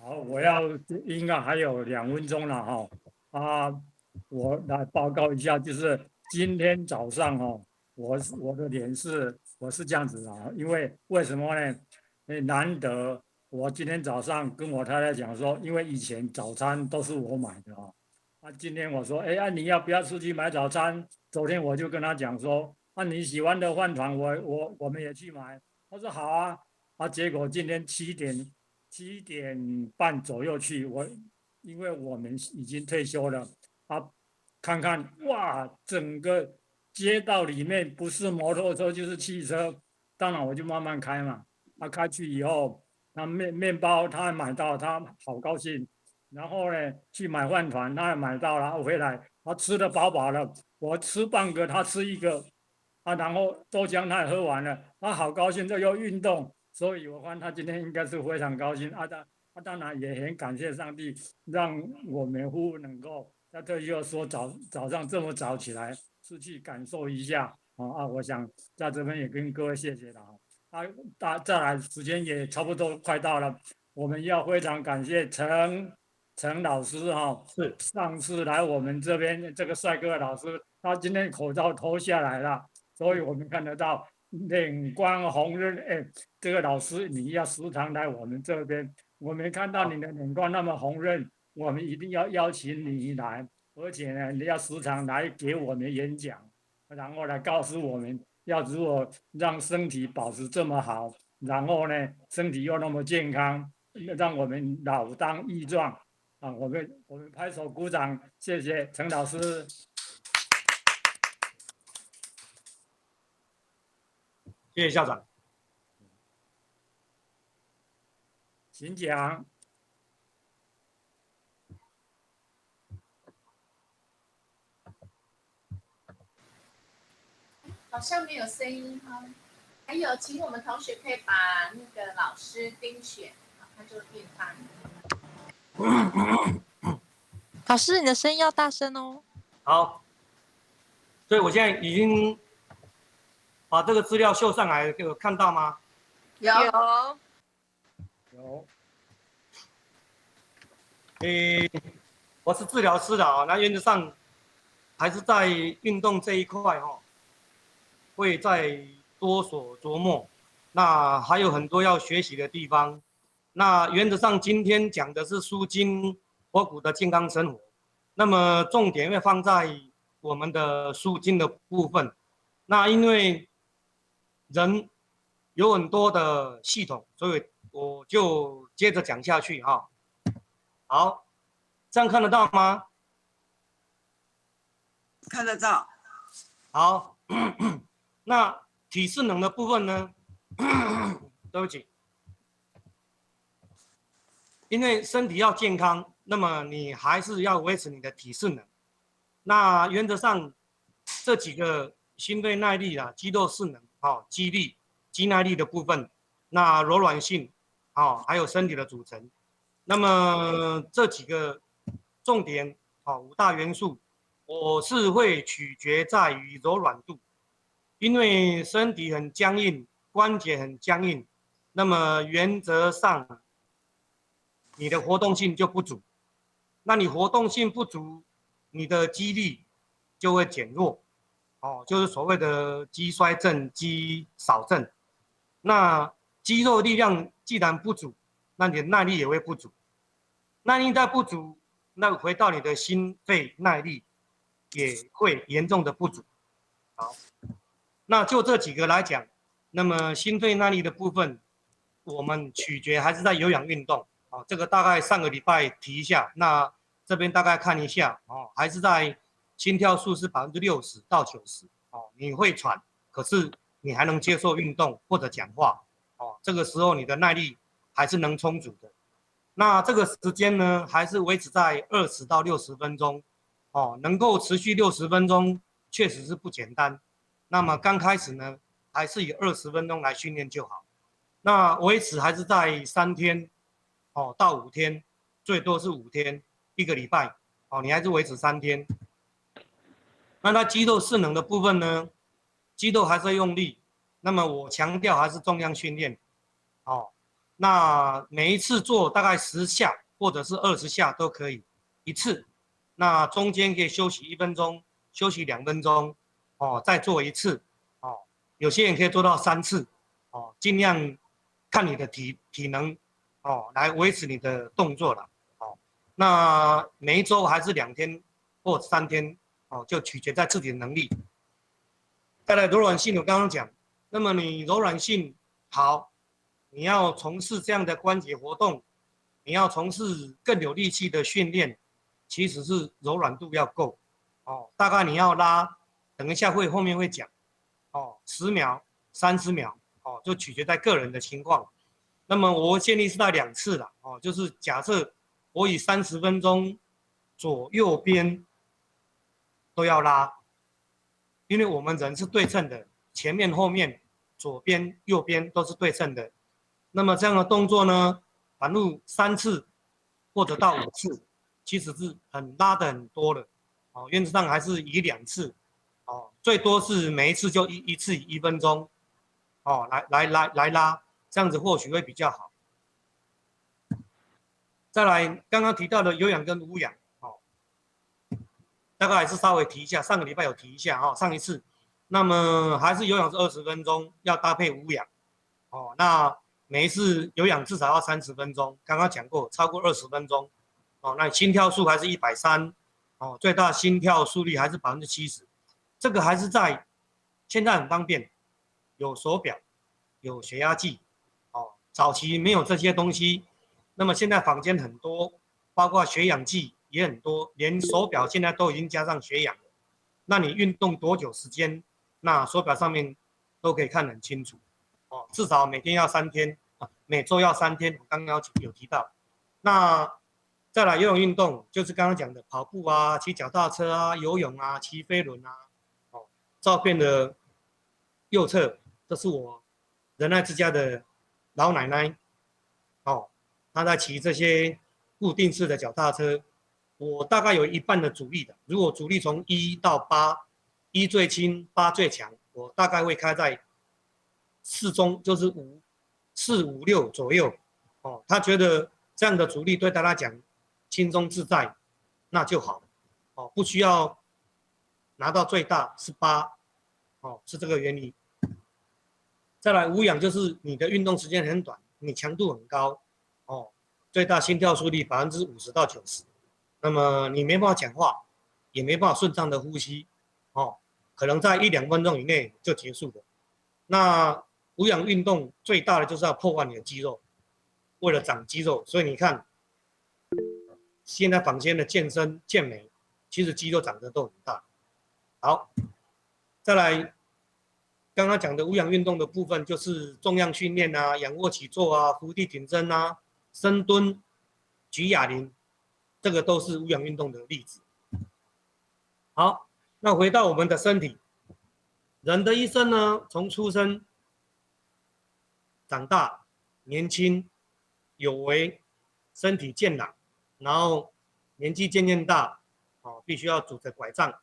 好，应该还有2分钟了哈。我来报告一下，就是今天早上哈，我的脸我是这样子啊，因为什么呢？难得我今天早上跟我太太讲说，因为以前早餐都是我买的啊，今天我说，你要不要出去买早餐？昨天我就跟他讲说，你喜欢的饭团我们也去买。他说好啊，结果今天7点半左右去，因为我们已经退休了，看看哇，整个街道里面不是摩托车就是汽车，当然我就慢慢开嘛。开去以后，面包他买到，他好高兴。然后呢，去买饭团，他也买到了，回来他吃得饱饱了，我吃半个，他吃一个，然后豆浆他也喝完了，他好高兴，这又运动，所以我看他今天应该是非常高兴。他当然也很感谢上帝，让我们夫妇能够在退休说早上这么早起来出去感受一下我想在这边也跟各位谢谢了再来时间也差不多快到了，我们要非常感谢陈老师是上次来我们这边这个帅哥老师，他今天口罩脱下来了，所以我们看得到脸光红润。这个老师你要时常来我们这边，我们看到你的脸光那么红润，我们一定要邀请你来，而且呢，你要时常来给我们演讲，然后来告诉我们要如何让身体保持这么好，然后呢，身体又那么健康，让我们老当益壮。我们拍手鼓掌，谢谢陈老师。谢谢校长。请讲。好像没有声音哈。还有，请我们同学可以把那个老师盯选，他就变大。老师，你的声音要大声哦。好，所以我现在已经把这个资料秀上来，有看到吗？有。我是治疗师的那原则上还是在运动这一块会再多所琢磨。那还有很多要学习的地方。那原则上今天讲的是舒筋活骨的健康生活，那么重点会放在我们的舒筋的部分。那因为人有很多的系统，所以我就接着讲下去好，这样看得到吗？看得到。好，那体适能的部分呢？对不起，因为身体要健康，那么你还是要维持你的体适能。那原则上这几个心肺耐力肌肉适能肌力、肌耐力的部分，那柔软性还有身体的组成。那么这几个重点5大元素，我是会取决在于柔软度，因为身体很僵硬，关节很僵硬，那么原则上你的活动性就不足。那你活动性不足，你的肌力就会减弱，就是所谓的肌衰症、肌少症。那肌肉力量既然不足，那你的耐力也会不足。耐力再不足，那回到你的心肺耐力也会严重的不足。好，那就这几个来讲，那么心肺耐力的部分，我们取决还是在有氧运动。这个大概上个礼拜提一下，那这边大概看一下还是在心跳数是60%到90%你会喘，可是你还能接受运动或者讲话这个时候你的耐力还是能充足的。那这个时间呢，还是维持在20到60分钟能够持续60分钟，确实是不简单。那么刚开始呢，还是以20分钟来训练就好。那维持还是在3天到5天，最多是5天，1个礼拜你还是维持3天。那它肌肉适能的部分呢，肌肉还是要用力，那么我强调还是重量训练那每一次做大概10下或者是20下都可以一次。那中间可以休息1分钟，休息2分钟，哦，再做一次，哦，有些人可以做到3次，哦，尽量看你的体能，哦，来维持你的动作了，哦，那每一周还是2天或3天，哦，就取决在自己的能力。再来柔软性，我刚刚讲，那么你柔软性好，你要从事这样的关节活动，你要从事更有力气的训练，其实是柔软度要够，哦，大概你要拉，等一下后面会讲，哦，10秒、30秒，哦，就取决在个人的情况。那么我建议是在2次啦，哦，就是假设我以30分钟，左右边都要拉。因为我们人是对称的，前面后面、左边右边都是对称的。那么这样的动作呢，反复3次或者到5次，其实是拉的很多了。哦，原则上还是以2次，哦，最多是每一次就一次1分钟，哦，来拉，这样子或许会比较好。再来，刚刚提到的有氧跟无氧。大概还是稍微提一下，上个礼拜有提一下哈，上一次，那么还是有氧是20分钟，要搭配无氧，哦，那每一次有氧至少要30分钟，刚刚讲过，超过20分钟，哦，那心跳数还是130，哦，最大心跳速率还是70%，这个还是在现在很方便，有手表，有血压计，哦，早期没有这些东西，那么现在坊间很多，包括血氧计。也很多，连手表现在都已经加上血氧了。那你运动多久时间？那手表上面都可以看得很清楚。哦，至少每天要3天啊，每周要3天。我刚刚有提到。那再来游泳运动，就是刚刚讲的跑步啊、骑脚踏车啊、游泳啊、骑飞轮啊。哦，照片的右侧，这是我仁爱之家的老奶奶。哦，她在骑这些固定式的脚踏车。我大概有一半的阻力的，如果阻力从1到8，1最轻，8最强，我大概会开在4中，就是4、5、6左右。哦，他觉得这样的阻力对他来讲轻松自在，那就好。哦，不需要拿到最大是8，哦，是这个原理。再来无氧就是你的运动时间很短，你强度很高，哦，最大心跳速率50%到90%。那么你没办法讲话，也没办法顺畅的呼吸，哦，可能在1、2分钟以内就结束了。那无氧运动最大的就是要破坏你的肌肉，为了长肌肉，所以你看，现在坊间的健身健美，其实肌肉长得都很大。好，再来，刚刚讲的无氧运动的部分就是重量训练啊、仰卧起坐啊、伏地挺身啊、深蹲、举哑铃。这个都是无氧运动的例子。好，那回到我们的身体，人的一生呢，从出生、长大、年轻、有为、身体健朗，然后年纪渐渐大，哦，必须要拄着拐杖。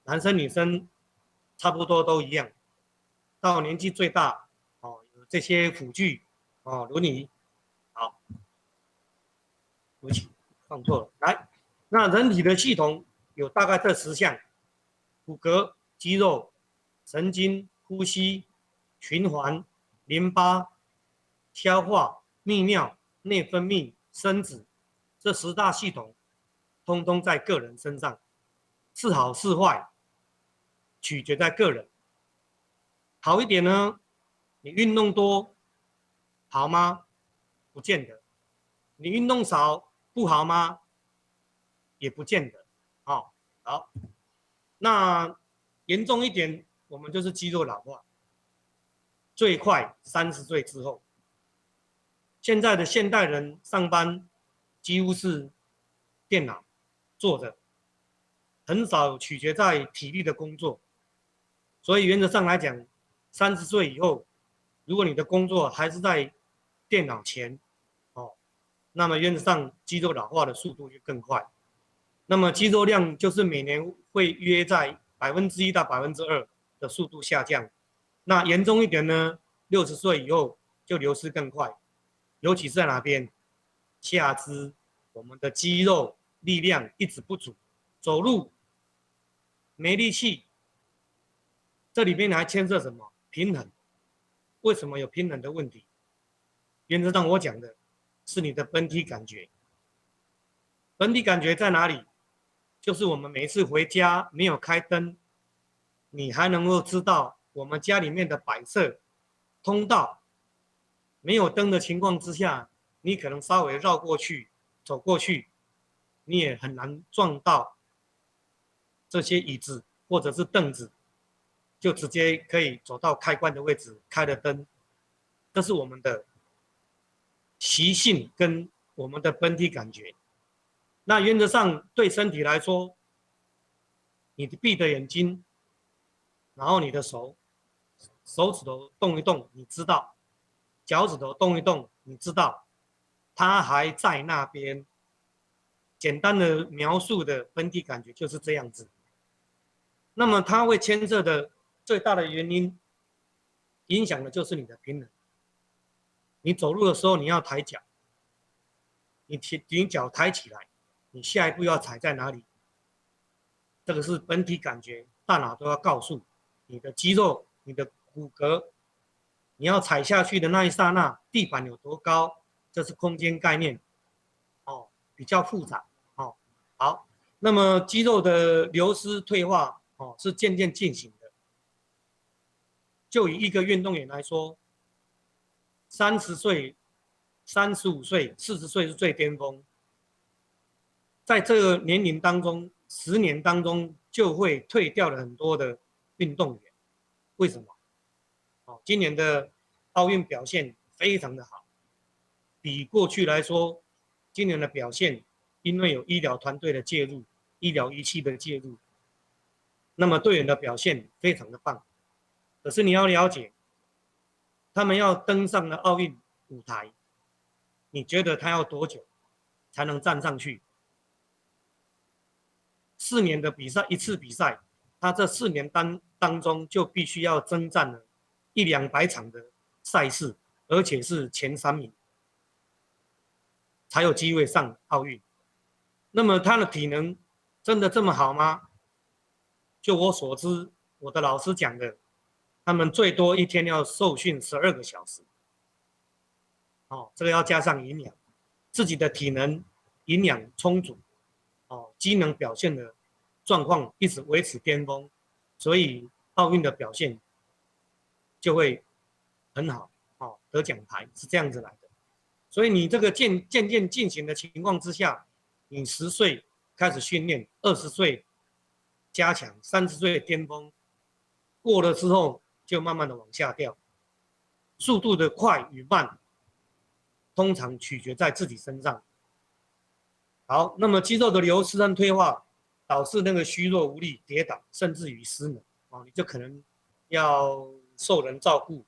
男生女生差不多都一样，到年纪最大，哦，有这些辅具，哦，轮椅。好，对不起。放错了，来，那人体的系统有大概这10项：骨骼、肌肉、神经、呼吸、循环、淋巴、消化、泌尿、内分泌、生殖，这10大系统，通通在个人身上，是好是坏，取决在个人。好一点呢，你运动多，好吗？不见得。你运动少。不好吗？也不见得。哦，好，那严重一点，我们就是肌肉老化，最快30岁之后。现在的现代人上班几乎是电脑坐着，很少取决在体力的工作，所以原则上来讲，30岁以后，如果你的工作还是在电脑前，那么原则上肌肉老化的速度就更快。那么肌肉量就是每年会约在1%到2%的速度下降。那严重一点呢，60岁以后就流失更快。尤其是在哪边？下肢，我们的肌肉力量一直不足，走路没力气。这里面还牵涉什么？平衡。为什么有平衡的问题？原则上我讲的是你的本体感觉。本体感觉在哪里？就是我们每一次回家没有开灯，你还能够知道我们家里面的摆设、通道没有灯的情况之下，你可能稍微绕过去、走过去，你也很难撞到这些椅子或者是凳子，就直接可以走到开关的位置，开了灯。这是我们的习性跟我们的本体感觉。那原则上对身体来说，你闭着眼睛，然后你的手指头动一动，你知道；脚趾头动一动，你知道，它还在那边。简单的描述的本体感觉就是这样子。那么它会牵涉的最大的原因，影响的就是你的平衡。你走路的时候你要抬脚，你脚抬起来，你下一步要踩在哪里？这个是本体感觉，大脑都要告诉你的肌肉、你的骨骼，你要踩下去的那一刹那，地板有多高，这是空间概念，哦，比较复杂，哦，好，那么肌肉的流失退化，哦，是渐渐进行的。就以一个运动员来说，30岁、35岁、40岁是最巅峰。在这个年龄当中，10年当中就会退掉了很多的运动员。为什么？哦，今年的奥运表现非常的好，比过去来说，今年的表现因为有医疗团队的介入、医疗仪器的介入，那么队员的表现非常的棒。可是你要了解，他们要登上了奥运舞台，你觉得他要多久才能站上去？4年的比赛，一次比赛，他这4年当中就必须要征战了100-200场的赛事，而且是前3名，才有机会上奥运。那么他的体能真的这么好吗？就我所知，我的老师讲的，他们最多一天要受训12个小时。哦，这个要加上营养，自己的体能、营养充足。哦，机能表现的状况一直维持巅峰，所以奥运的表现就会很好，哦，得奖牌是这样子来的。所以你这个渐渐进行的情况之下，你10岁开始训练，20岁加强，30岁巅峰，过了之后就慢慢的往下掉，速度的快与慢，通常取决在自己身上。好，那么肌肉的流失和退化，导致那个虚弱无力、跌倒，甚至于失能，哦，你就可能要受人照顾，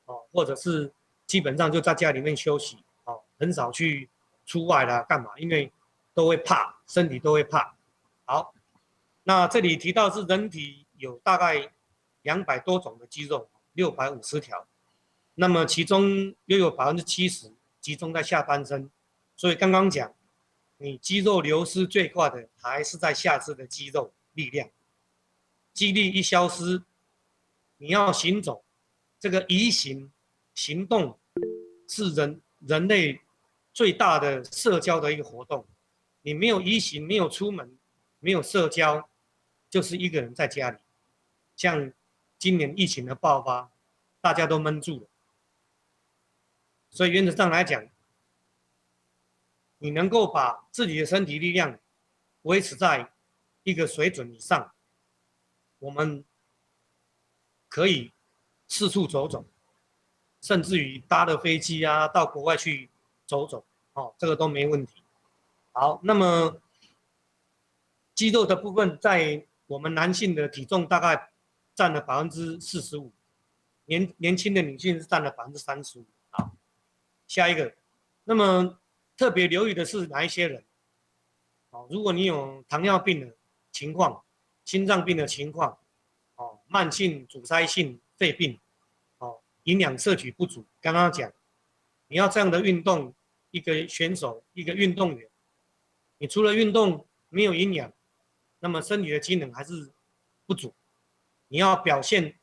哦，或者是基本上就在家里面休息，哦，很少去出外啦，干嘛？因为都会怕，身体都会怕。好，那这里提到是人体有大概200多种的肌肉，650条，那么其中约有70%集中在下半身，所以刚刚讲。你肌肉流失最快的还是在下肢的肌肉力量，肌力一消失，你要行走，这个移行行动是人类最大的社交的一个活动。你没有移行，没有出门，没有社交，就是一个人在家里。像今年疫情的爆发，大家都闷住了，所以原则上来讲。你能够把自己的身体力量维持在一个水准以上，我们可以四处走走，甚至于搭了飞机啊，到国外去走走，哦，这个都没问题。好，那么肌肉的部分，在我们男性的体重大概占了45%，年轻的女性是占了35%。好，下一个，那么。特别留意的是哪一些人？哦，如果你有糖尿病的情况、心脏病的情况，哦，慢性阻塞性肺病，哦，营养摄取不足，刚刚讲你要这样的运动，一个选手，一个运动员，你除了运动没有营养，那么身体的机能还是不足，你要表现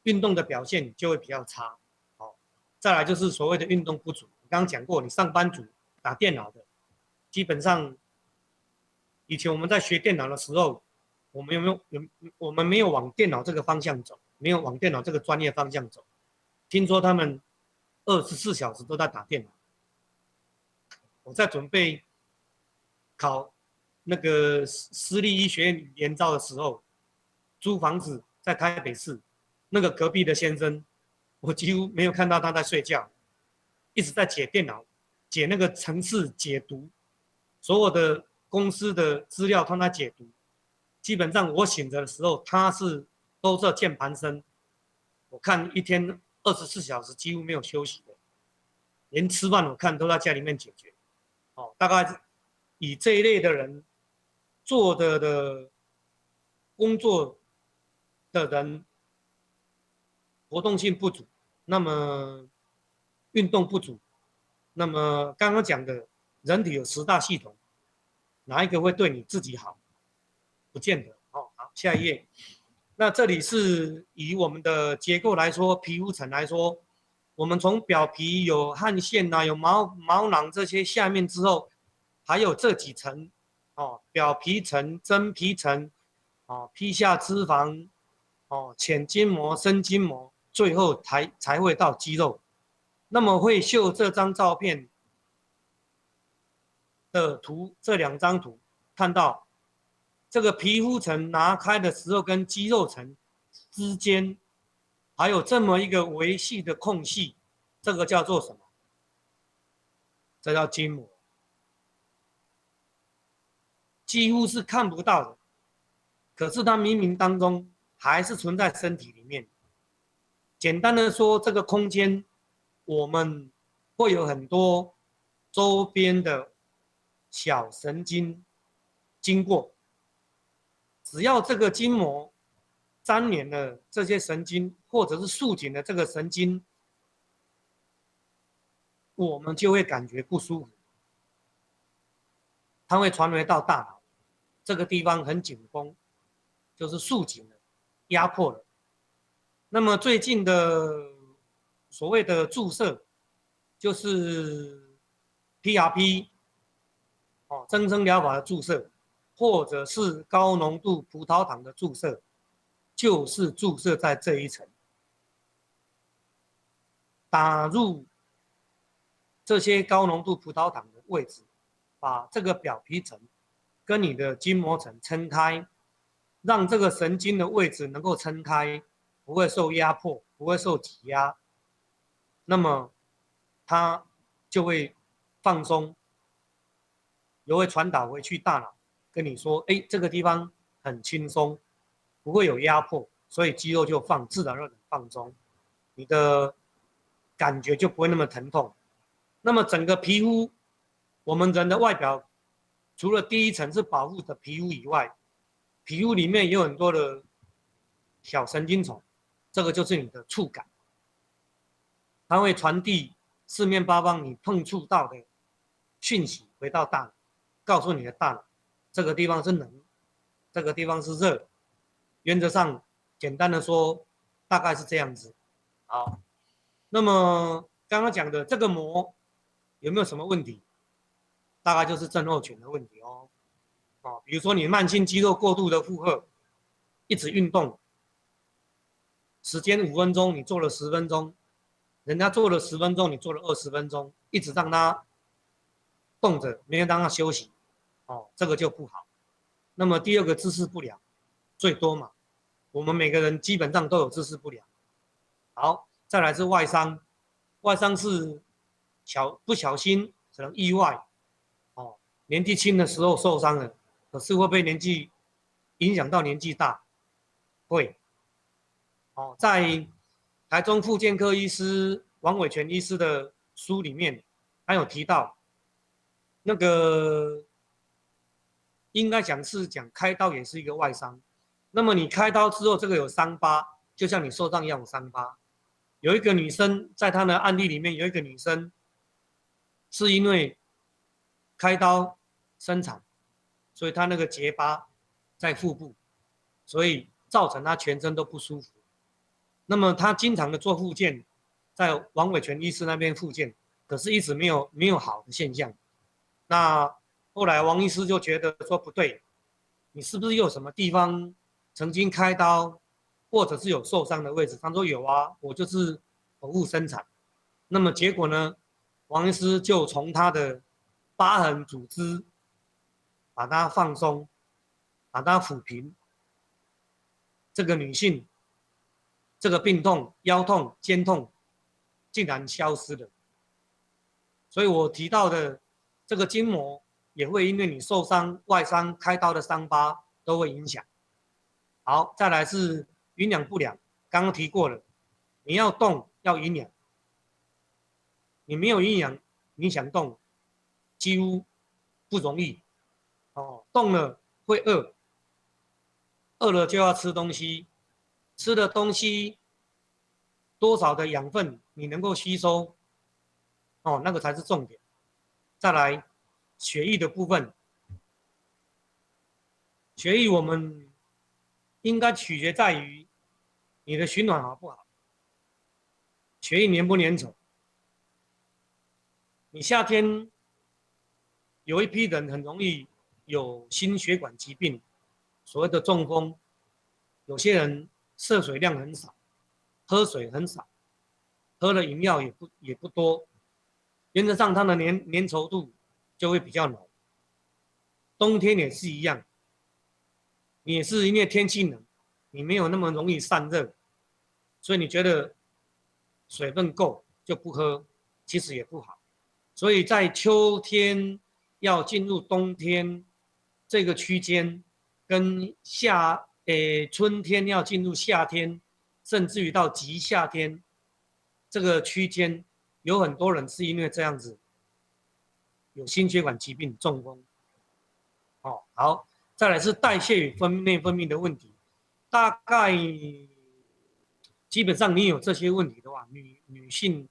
运动的表现就会比较差。好，再来就是所谓的运动不足，刚刚讲过，你上班族打电脑的，基本上以前我们在学电脑的时候，我们我们没有往电脑这个方向走，没有往电脑这个专业方向走。听说他们24小时都在打电脑。我在准备考那个私立医学院联招的时候，租房子在台北市，那个隔壁的先生，我几乎没有看到他在睡觉，一直在解电脑，解那个程式解读，所有的公司的资料他在解读。基本上我醒着的时候，他是都是键盘声。我看一天24小时几乎没有休息的，连吃饭我看都在家里面解决。哦，大概以这一类的人做的工作的人，活动性不足，那么运动不足，那么刚刚讲的人体有10大系统，哪一个会对你自己好？不见得。哦，好，下一页。那这里是以我们的结构来说，皮肤层来说，我们从表皮有汗腺有毛囊这些下面之后，还有这几层，哦，表皮层、真皮层，哦，皮下脂肪，哦，浅筋膜、深筋膜，最后才会到肌肉。那么会秀这张照片的图，这2张图看到。这个皮肤层拿开的时候，跟肌肉层之间还有这么一个微细的空隙，这个叫做什么？这叫筋膜，几乎是看不到的，可是它冥冥当中还是存在身体里面。简单的说，这个空间我们会有很多周边的小神经经过。只要这个筋膜粘连了这些神经，或者是束紧了这个神经，我们就会感觉不舒服。它会传回到大脑，这个地方很紧绷，就是束紧了、压迫了。那么最近的所谓的注射，就是 PRP， 哦，增生疗法的注射。或者是高浓度葡萄糖的注射，就是注射在这一层，打入这些高浓度葡萄糖的位置，把这个表皮层跟你的筋膜层撑开，让这个神经的位置能够撑开，不会受压迫，不会受挤压，那么它就会放松，也会传导回去大脑。跟你说，哎，这个地方很轻松，不会有压迫，所以肌肉就自然而然放松，你的感觉就不会那么疼痛。那么整个皮肤，我们人的外表，除了第一层是保护的皮肤以外，皮肤里面也有很多的小神经丛，这个就是你的触感，它会传递四面八方你碰触到的讯息回到大脑，告诉你的大脑。这个地方是冷，这个地方是热，原则上简单的说，大概是这样子。好，那么刚刚讲的这个膜有没有什么问题？大概就是症候群的问题哦。哦，比如说你慢性肌肉过度的负荷，一直运动，时间5分钟，你做了10分钟，人家做了10分钟，你做了20分钟，一直让他动着，没有让他休息。哦，这个就不好。那么第二个姿势不良，最多嘛，我们每个人基本上都有姿势不良。好，再来是外伤，外伤是不小心可能意外，哦，年纪轻的时候受伤了，可是会不会年纪影响到年纪大？会。哦，在台中复健科医师王伟全医师的书里面，他有提到那个。应该讲开刀也是一个外伤，那么你开刀之后，这个有伤疤，就像你受伤一样有伤疤。有一个女生在她的案例里面，有一个女生是因为开刀生产，所以他那个结疤在腹部，所以造成他全身都不舒服。那么他经常的做复健，在王伟全医师那边复健，可是一直没有好的现象。那后来王医师就觉得说不对，你是不是有什么地方曾经开刀，或者是有受伤的位置？他说有啊，我就是剖腹生产。那么结果呢，王医师就从他的疤痕组织把它放松，把它抚平。这个女性这个病痛、腰痛、肩痛竟然消失了。所以我提到的这个筋膜也会因为你受伤、外伤、开刀的伤疤都会影响。好，再来是营养不良，刚刚提过了，你要动要营养，你没有营养，你想动几乎不容易。哦，动了会饿，饿了就要吃东西，吃的东西多少的养分你能够吸收，哦，那个才是重点。再来，血液的部分，血液我们应该取决在于你的循环好不好，血液粘不粘稠。你夏天有一批人很容易有心血管疾病，所谓的中风，有些人摄水量很少，喝水很少，喝的饮料也不多，原则上它的粘稠度就会比较浓。冬天也是一样，你也是因为天气冷，你没有那么容易散热，所以你觉得水分够就不喝，其实也不好。所以在秋天要进入冬天这个区间，跟春天要进入夏天，甚至于到极夏天这个区间，有很多人是因为这样子有心血管疾病、中风。哦，好，再来是代谢与内分泌的问题，大概基本上你有这些问题的话，女性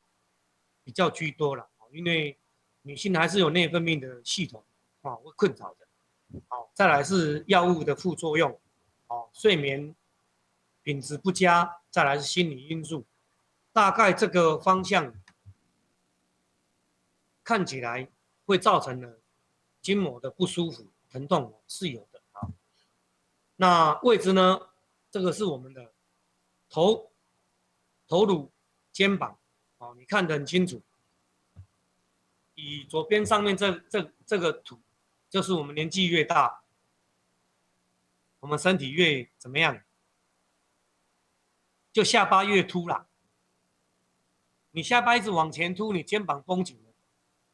比较居多了，因为女性还是有内分泌的系统啊会困扰的。好，再来是药物的副作用，哦，睡眠品质不佳，再来是心理因素，大概这个方向看起来会造成了筋膜的不舒服、疼痛是有的啊。那位置呢？这个是我们的头颅、肩膀，哦，你看得很清楚。以左边上面这个图，就是我们年纪越大，我们身体越怎么样？就下巴越凸啦。你下巴一直往前凸，你肩膀绷紧了。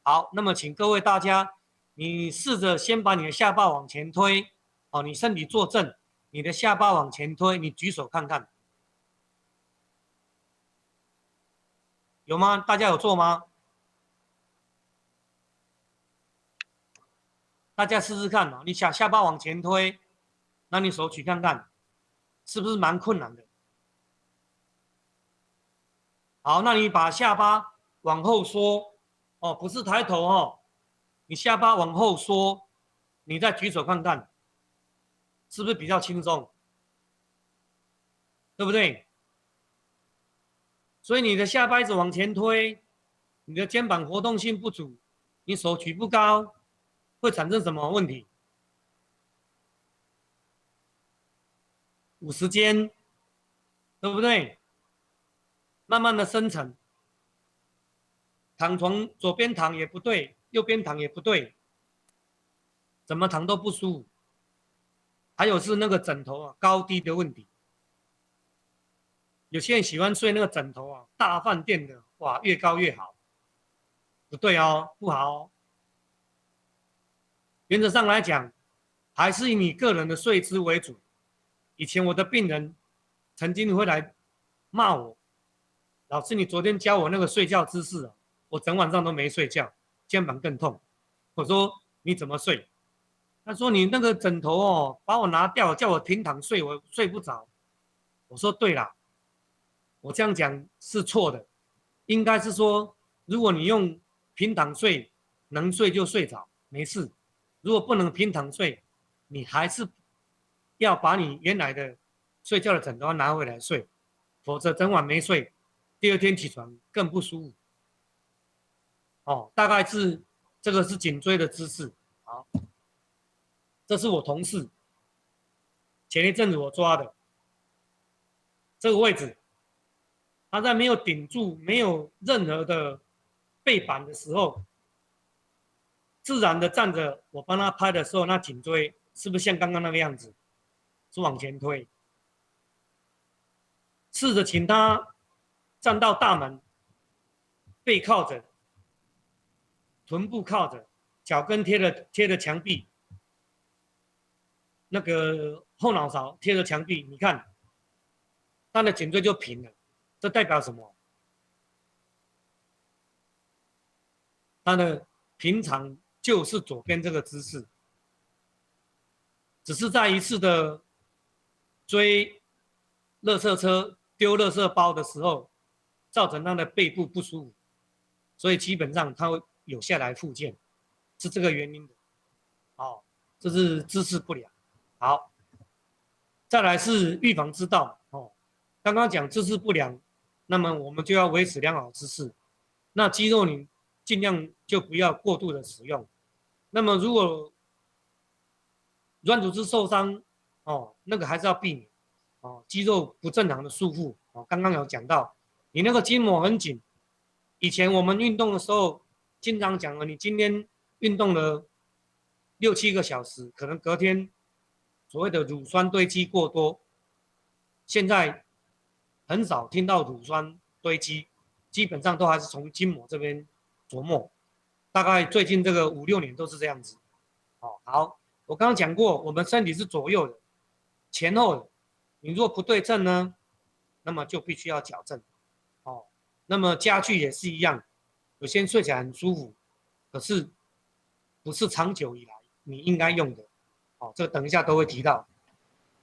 好，那么请各位大家，你试着先把你的下巴往前推，哦，你身体坐正，你的下巴往前推，你举手看看，有吗？大家有做吗？大家试试看嘛，你下巴往前推，那你手举看看，是不是蛮困难的？好，那你把下巴往后缩，哦，不是抬头哦，你下巴往后缩，你再举手看看，是不是比较轻松？对不对？所以你的下巴一直往前推，你的肩膀活动性不足，你手举不高，会产生什么问题？50肩，对不对？慢慢的深层，躺床左边躺也不对，右边躺也不对，怎么躺都不舒服。还有是那个枕头啊高低的问题，有些人喜欢睡那个枕头啊大饭店的，哇，越高越好，不对哦，不好哦。原则上来讲，还是以你个人的睡姿为主。以前我的病人曾经会来骂我，老师，你昨天教我那个睡觉姿势啊，我整晚上都没睡觉，肩膀更痛。我说你怎么睡？他说你那个枕头哦，把我拿掉，叫我平躺睡，我睡不着。我说对啦，我这样讲是错的，应该是说，如果你用平躺睡，能睡就睡着，没事。如果不能平躺睡，你还是要把你原来的睡觉的枕头拿回来睡，否则整晚没睡，第二天起床更不舒服。哦，大概是这个是颈椎的姿势。好，这是我同事前一阵子我抓的这个位置，他在没有顶住、没有任何的背板的时候，自然的站着，我帮他拍的时候，那颈椎是不是像刚刚那个样子，是往前推？试着请他站到大门，背靠着，臀部靠着，脚跟贴着墙壁，那个后脑勺贴着墙壁，你看，他的颈椎就平了，这代表什么？他的平常就是左边这个姿势，只是在一次的追垃圾车丢垃圾包的时候，造成他的背部不舒服，所以基本上他会有下来复健，是这个原因的。好，这是姿势不良。好，再来是预防之道。哦，刚刚讲姿势不良，那么我们就要维持良好姿势。那肌肉你尽量就不要过度的使用。那么如果软组织受伤，哦，那个还是要避免。哦，肌肉不正常的束缚。哦，刚刚有讲到，你那个筋膜很紧。以前我们运动的时候，经常讲了，你今天运动了6、7个小时，可能隔天所谓的乳酸堆积过多。现在很少听到乳酸堆积，基本上都还是从筋膜这边琢磨。大概最近这个5、6年都是这样子。哦，好，我刚刚讲过，我们身体是左右的，前后的。你若不对称呢，那么就必须要矫正。哦，那么家具也是一样，有些人睡起来很舒服，可是不是长久以来你应该用的。哦，这个等一下都会提到。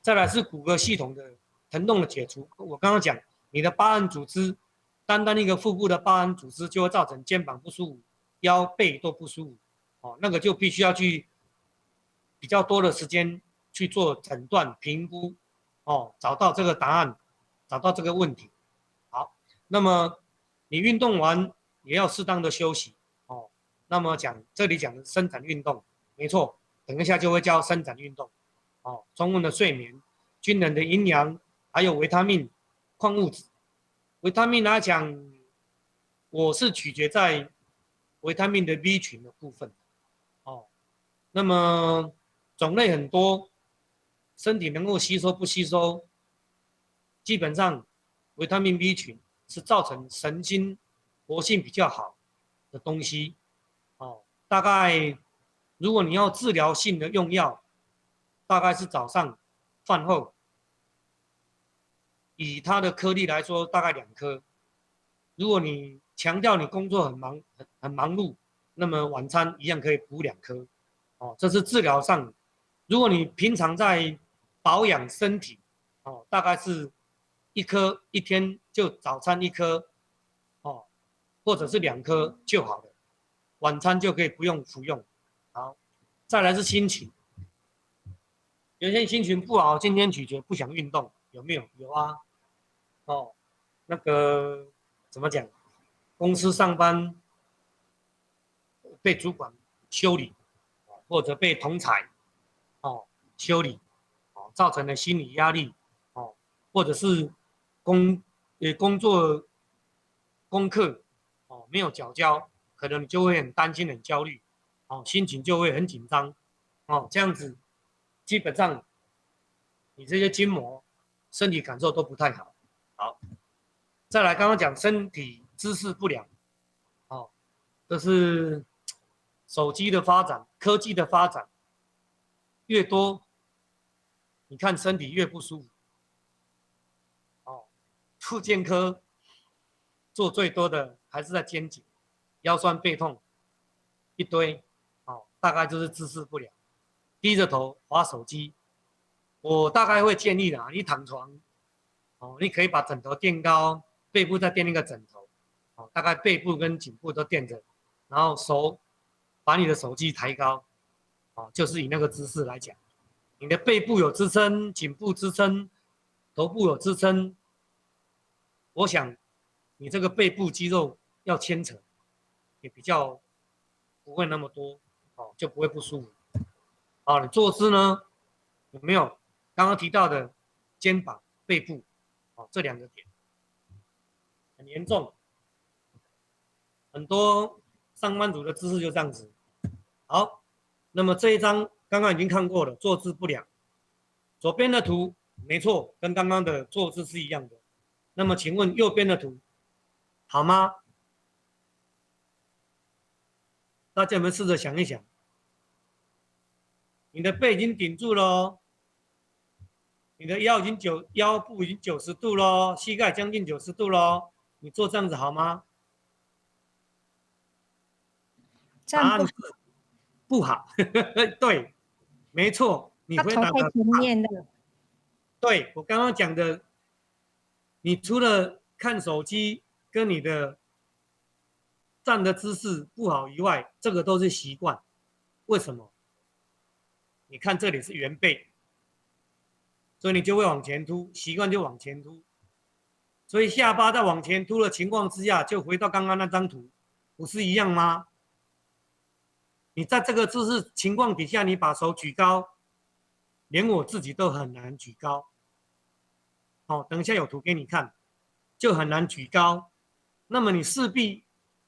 再来是骨骼系统的疼痛的解除。我刚刚讲，你的疤痕组织，单单一个腹部的疤痕组织就会造成肩膀不舒服、腰背都不舒服。哦，那个就必须要去比较多的时间去做诊断评估。哦，找到这个答案，找到这个问题。好，那么你运动完也要适当的休息。哦，那么这里讲的伸展运动，没错，等一下就会教伸展运动。哦，充分的睡眠、均衡的营养，还有维他命、矿物质。维他命来讲，我是取决在维他命的 B 群的部分。哦，那么种类很多。身体能够吸收不吸收，基本上维他命 B 群是造成神经活性比较好的东西。哦，大概如果你要治疗性的用药，大概是早上饭后，以它的颗粒来说，大概2颗。如果你强调你工作很忙碌，那么晚餐一样可以补2颗。哦，这是治疗上。如果你平常在保养身体，哦，大概是1颗，1天就早餐1颗，哦，或者是2颗就好了，晚餐就可以不用服用。好，再来是心情，有些人心情不好，今天咀嚼不想运动，有没有？有啊，哦，那个怎么讲？公司上班被主管修理，或者被同侪哦修理。造成的心理压力，哦，或者是工作功课哦没有缴交，可能你就会很担心、很焦虑，哦，心情就会很紧张，哦，这样子基本上你这些筋膜、身体感受都不太好。好，再来刚刚讲身体姿势不良，哦，这是手机的发展、科技的发展越多。你看身体越不舒服，哦，复健科做最多的还是在肩颈、腰酸背痛一堆，哦，大概就是姿势不良，低着头滑手机。我大概会建议啦，你躺床，哦，你可以把枕头垫高，背部再垫一个枕头，哦，大概背部跟颈部都垫着，然后手把你的手机抬高，哦，就是以那个姿势来讲，你的背部有支撑，颈部支撑，头部有支撑，我想你这个背部肌肉要牵扯，也比较不会那么多，哦，就不会不舒服。好，你坐姿呢，有没有刚刚提到的肩膀、背部，哦，这2个点很严重，很多上班族的姿势就这样子。好，那么这一张刚刚已经看过了，坐姿不良。左边的图没错，跟刚刚的坐姿是一样的。那么请问右边的图好吗？大家有没有试着想一想？你的背已经顶住了哦，你的腰部已经90度喽，膝盖将近90度喽，你做这样子好吗？答案是不好。对，没错，你他回答的头太前面了。对，我刚刚讲的，你除了看手机跟你的站的姿势不好以外，这个都是习惯。为什么？你看这里是圆背，所以你就会往前凸，习惯就往前凸。所以下巴在往前凸的情况之下，就回到刚刚那张图，不是一样吗？你在这个姿势情况底下，你把手举高，连我自己都很难举高。好，等一下有图给你看，就很难举高。那么你势必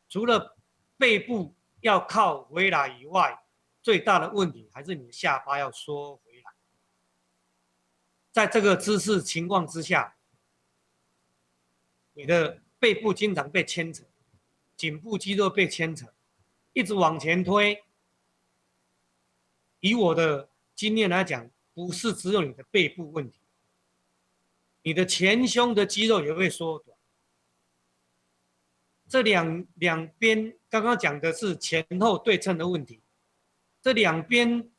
除了背部要靠回来以外，最大的问题还是你的下巴要缩回来。在这个姿势情况之下，你的背部经常被牵扯，颈部肌肉被牵扯，一直往前推。以我的经验来讲，不是只有你的背部问题，你的前胸的肌肉也会缩短。这两边刚刚讲的是前后对称的问题，这两边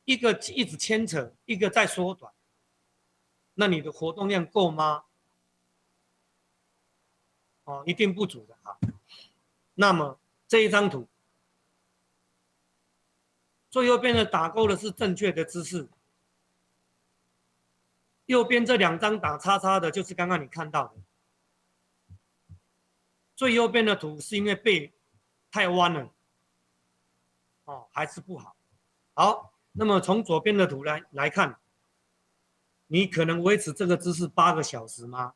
一个一直牵扯，一个在缩短，那你的活动量够吗？哦，一定不足的啊。那么这一张图，最右边的打勾的是正确的姿势，右边这2张打叉叉的就是刚刚你看到的。最右边的图是因为背太弯了，哦，还是不好。好，那么从左边的图来看，你可能维持这个姿势8个小时吗？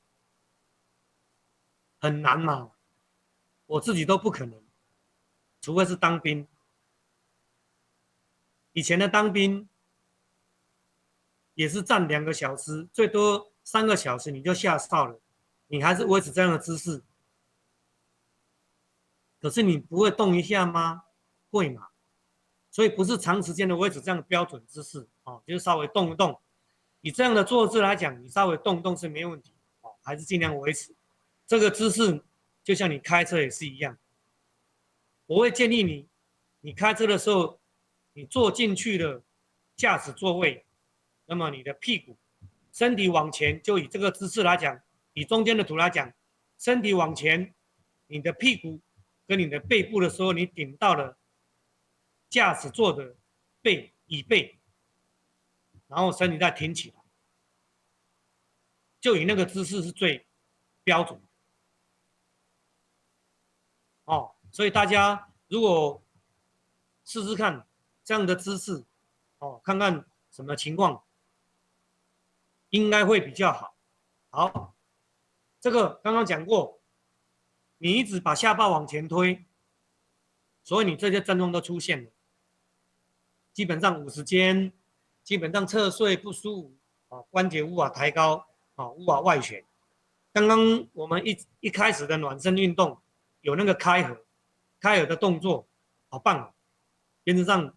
很难嘛，我自己都不可能，除非是当兵。以前的当兵也是站2个小时，最多3个小时你就下哨了，你还是维持这样的姿势。可是你不会动一下吗？会嘛？所以不是长时间的维持这样的标准姿势哦，就是稍微动一动。以这样的坐姿来讲，你稍微动一动是没问题哦，还是尽量维持这个姿势。就像你开车也是一样，我会建议你，你开车的时候，你坐进去的驾驶座位，那么你的屁股、身体往前，就以这个姿势来讲，以中间的图来讲，身体往前，你的屁股跟你的背部的时候，你顶到了驾驶座的椅背，然后身体再挺起来，就以那个姿势是最标准的。哦，所以大家如果试试看这样的姿势，哦，看看什么情况，应该会比较好。好，这个刚刚讲过，你一直把下巴往前推，所以你这些症状都出现了。基本上50间，基本上侧睡不舒服，哦，关节无法抬高，哦，无法外旋。刚刚我们一开始的暖身运动有那个开合的动作，好棒哦！原则上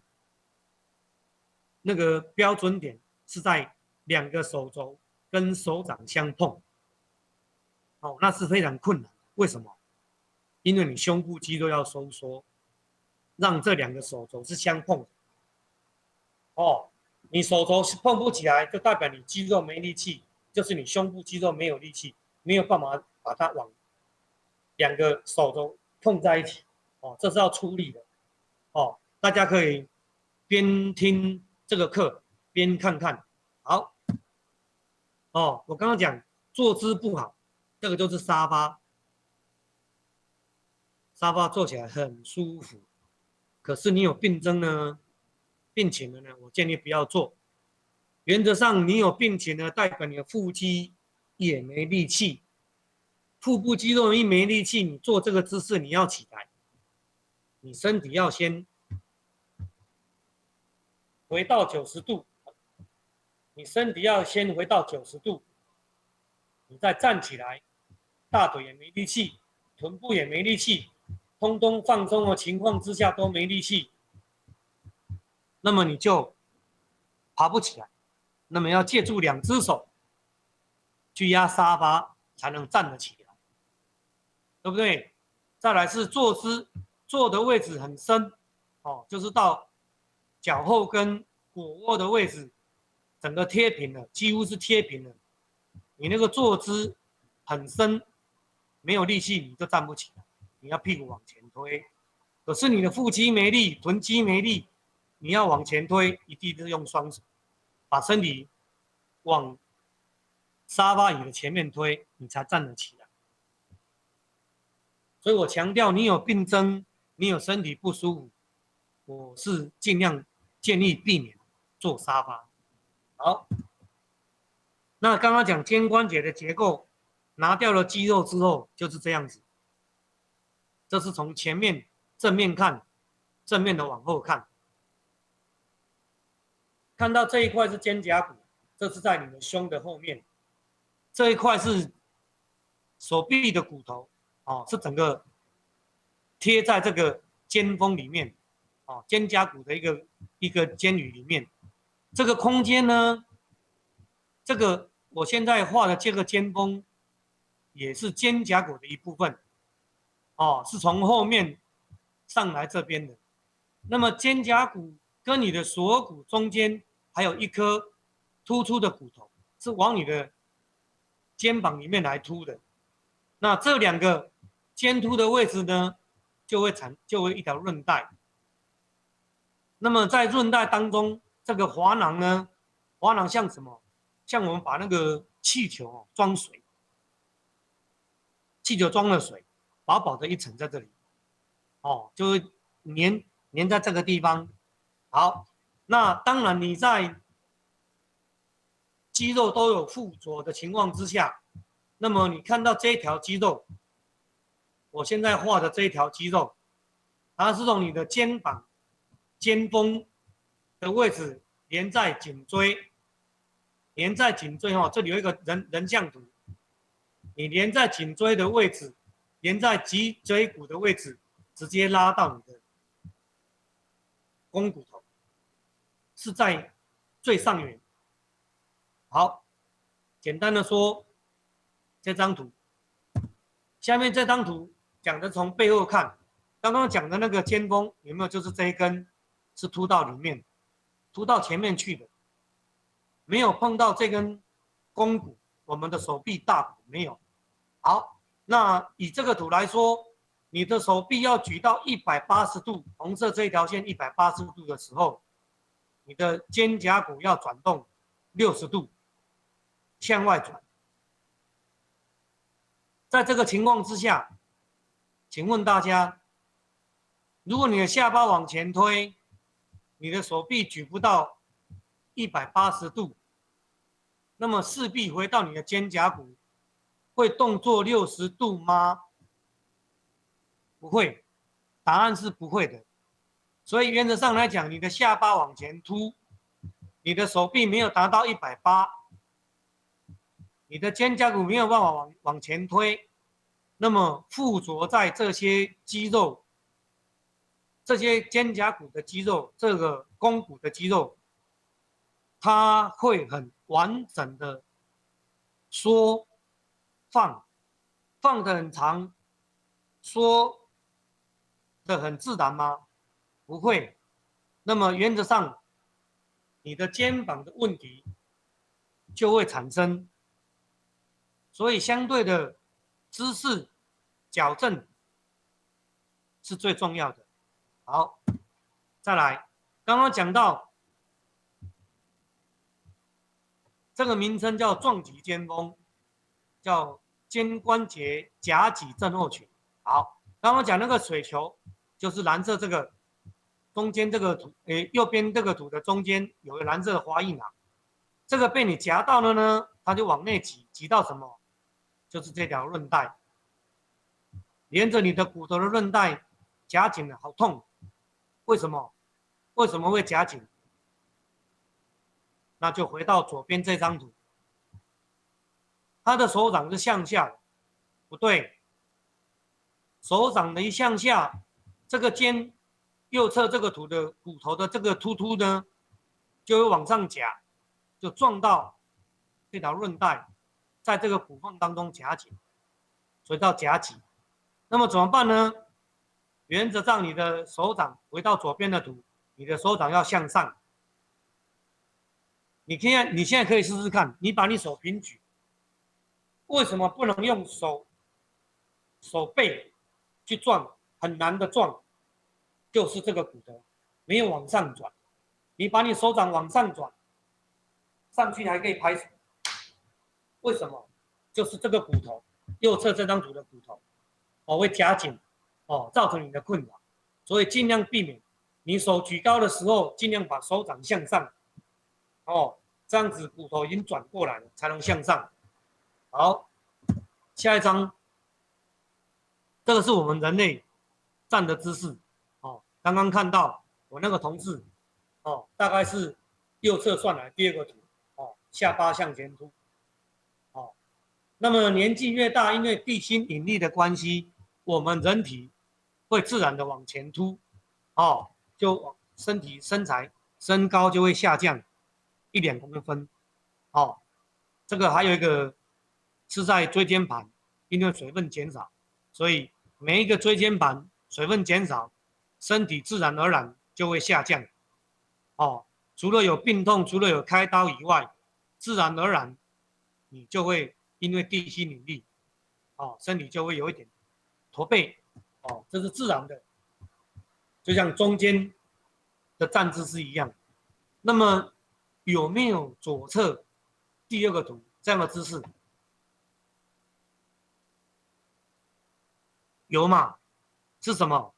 那个标准点是在2个手肘跟手掌相碰，哦，那是非常困难。为什么？因为你胸部肌肉要收缩，让这2个手肘是相碰的。哦，你手肘碰不起来，就代表你肌肉没力气，就是你胸部肌肉没有力气，没有办法把它往2个手肘碰在一起。哦，这是要出力的。哦，大家可以边听这个课边看看。好，哦，我刚刚讲坐姿不好，这个就是沙发，沙发坐起来很舒服，可是你有病症呢，病情了呢，我建议不要坐。原则上，你有病情呢，代表你的腹肌也没力气，腹部肌肉一没力气，你做这个姿势你要起来，你身体要先回到90度，你身体要先回到90度，你再站起来，大腿也没力气，臀部也没力气，通通放松的情况之下都没力气，那么你就爬不起来。那么要借助2只手去压沙发，才能站得起来，对不对？再来是坐姿，坐的位置很深，哦，就是到脚后跟腘窝的位置，整个贴平了，几乎是贴平了。你那个坐姿很深，没有力气你就站不起来，你要屁股往前推。可是你的腹肌没力，臀肌没力，你要往前推，一定是用双手把身体往沙发椅的前面推，你才站得起来。所以我强调，你有病症，你有身体不舒服，我是尽量建议避免坐沙发。好，那刚刚讲肩关节的结构，拿掉了肌肉之后就是这样子。这是从前面正面看，正面的往后看，看到这一块是肩胛骨，这是在你的胸的后面，这一块是手臂的骨头，哦，是整个贴在这个肩峰里面，哦，肩胛骨的一个肩羽里面，这个空间呢，这个我现在画的这个肩峰，也是肩胛骨的一部分，哦，是从后面上来这边的。那么肩胛骨跟你的锁骨中间还有一颗突出的骨头，是往你的肩膀里面来凸的。那这2个肩突的位置呢，就会一条韧带。那么在韧带当中，这个滑囊呢，滑囊像什么？像我们把那个气球装水，气球装了水，薄薄的一层在这里，哦，就会粘在这个地方。好，那当然你在肌肉都有附着的情况之下，那么你看到这一条肌肉，我现在画的这一条肌肉，它是从你的肩膀、肩峰的位置连在颈椎，连在颈椎哦，这里有一个人像图，你连在颈椎的位置，连在脊椎骨的位置，直接拉到你的肱骨头，是在最上缘。好，简单的说，这张图，下面这张图讲的从背后看，刚刚讲的那个肩峰有没有就是这一根是凸到里面，凸到前面去的，没有碰到这根肱骨，我们的手臂大骨没有。好，那以这个图来说，你的手臂要举到180度，红色这一条线180度的时候，你的肩胛骨要转动60度。向外转，在这个情况之下，请问大家，如果你的下巴往前推，你的手臂举不到180度，那么势必回到你的肩胛骨，会动作60度吗？不会，答案是不会的。所以原则上来讲，你的下巴往前凸，你的手臂没有达到180。你的肩胛骨没有办法往前推，那么附着在这些肌肉、这些肩胛骨的肌肉、这个肱骨的肌肉，它会很完整的缩放得很长，缩的很自然吗？不会。那么原则上，你的肩膀的问题就会产生。所以相对的姿势矫正是最重要的。好，再来，刚刚讲到这个名称叫撞击肩峰，叫肩关节夹脊症候群。好，刚刚讲那个水球，就是蓝色这个中间这个图，右边这个图的中间有个蓝色的滑印啊，这个被你夹到了呢，它就往内挤，挤到什么？就是这条韧带，连着你的骨头的韧带夹紧了，好痛。为什么？为什么会夹紧？那就回到左边这张图，他的手掌是向下的，不对，手掌的一向下，这个肩右侧这个图的骨头的这个突突呢，就会往上夹，就撞到这条韧带，在这个骨缝当中夹紧，所以叫夹脊。那么怎么办呢？原则上，你的手掌回到左边的图，你的手掌要向上。你现在可以试试看，你把你手平举，为什么不能用手背去撞？很难的撞，就是这个骨头没有往上转。你把你手掌往上转，上去还可以拍手。为什么？就是这个骨头，右侧这张图的骨头，会夹紧，造成你的困扰。所以尽量避免你手举高的时候，尽量把手掌向上，这样子骨头已经转过来了，才能向上。好，下一张，这个是我们人类站的姿势。刚刚看到我那个同事，大概是右侧算来第二个图，下巴向前凸。那么年纪越大，因为地心引力的关系，我们人体会自然的往前凸，就身体身材身高就会下降1-2公分。这个还有一个是在椎间盘，因为水分减少，所以每一个椎间盘水分减少，身体自然而然就会下降。除了有病痛，除了有开刀以外，自然而然你就会因为地心引力，身体就会有一点驼背，这是自然的，就像中间的站姿是一样。那么有没有左侧第二个图这样的姿势？有嘛？是什么？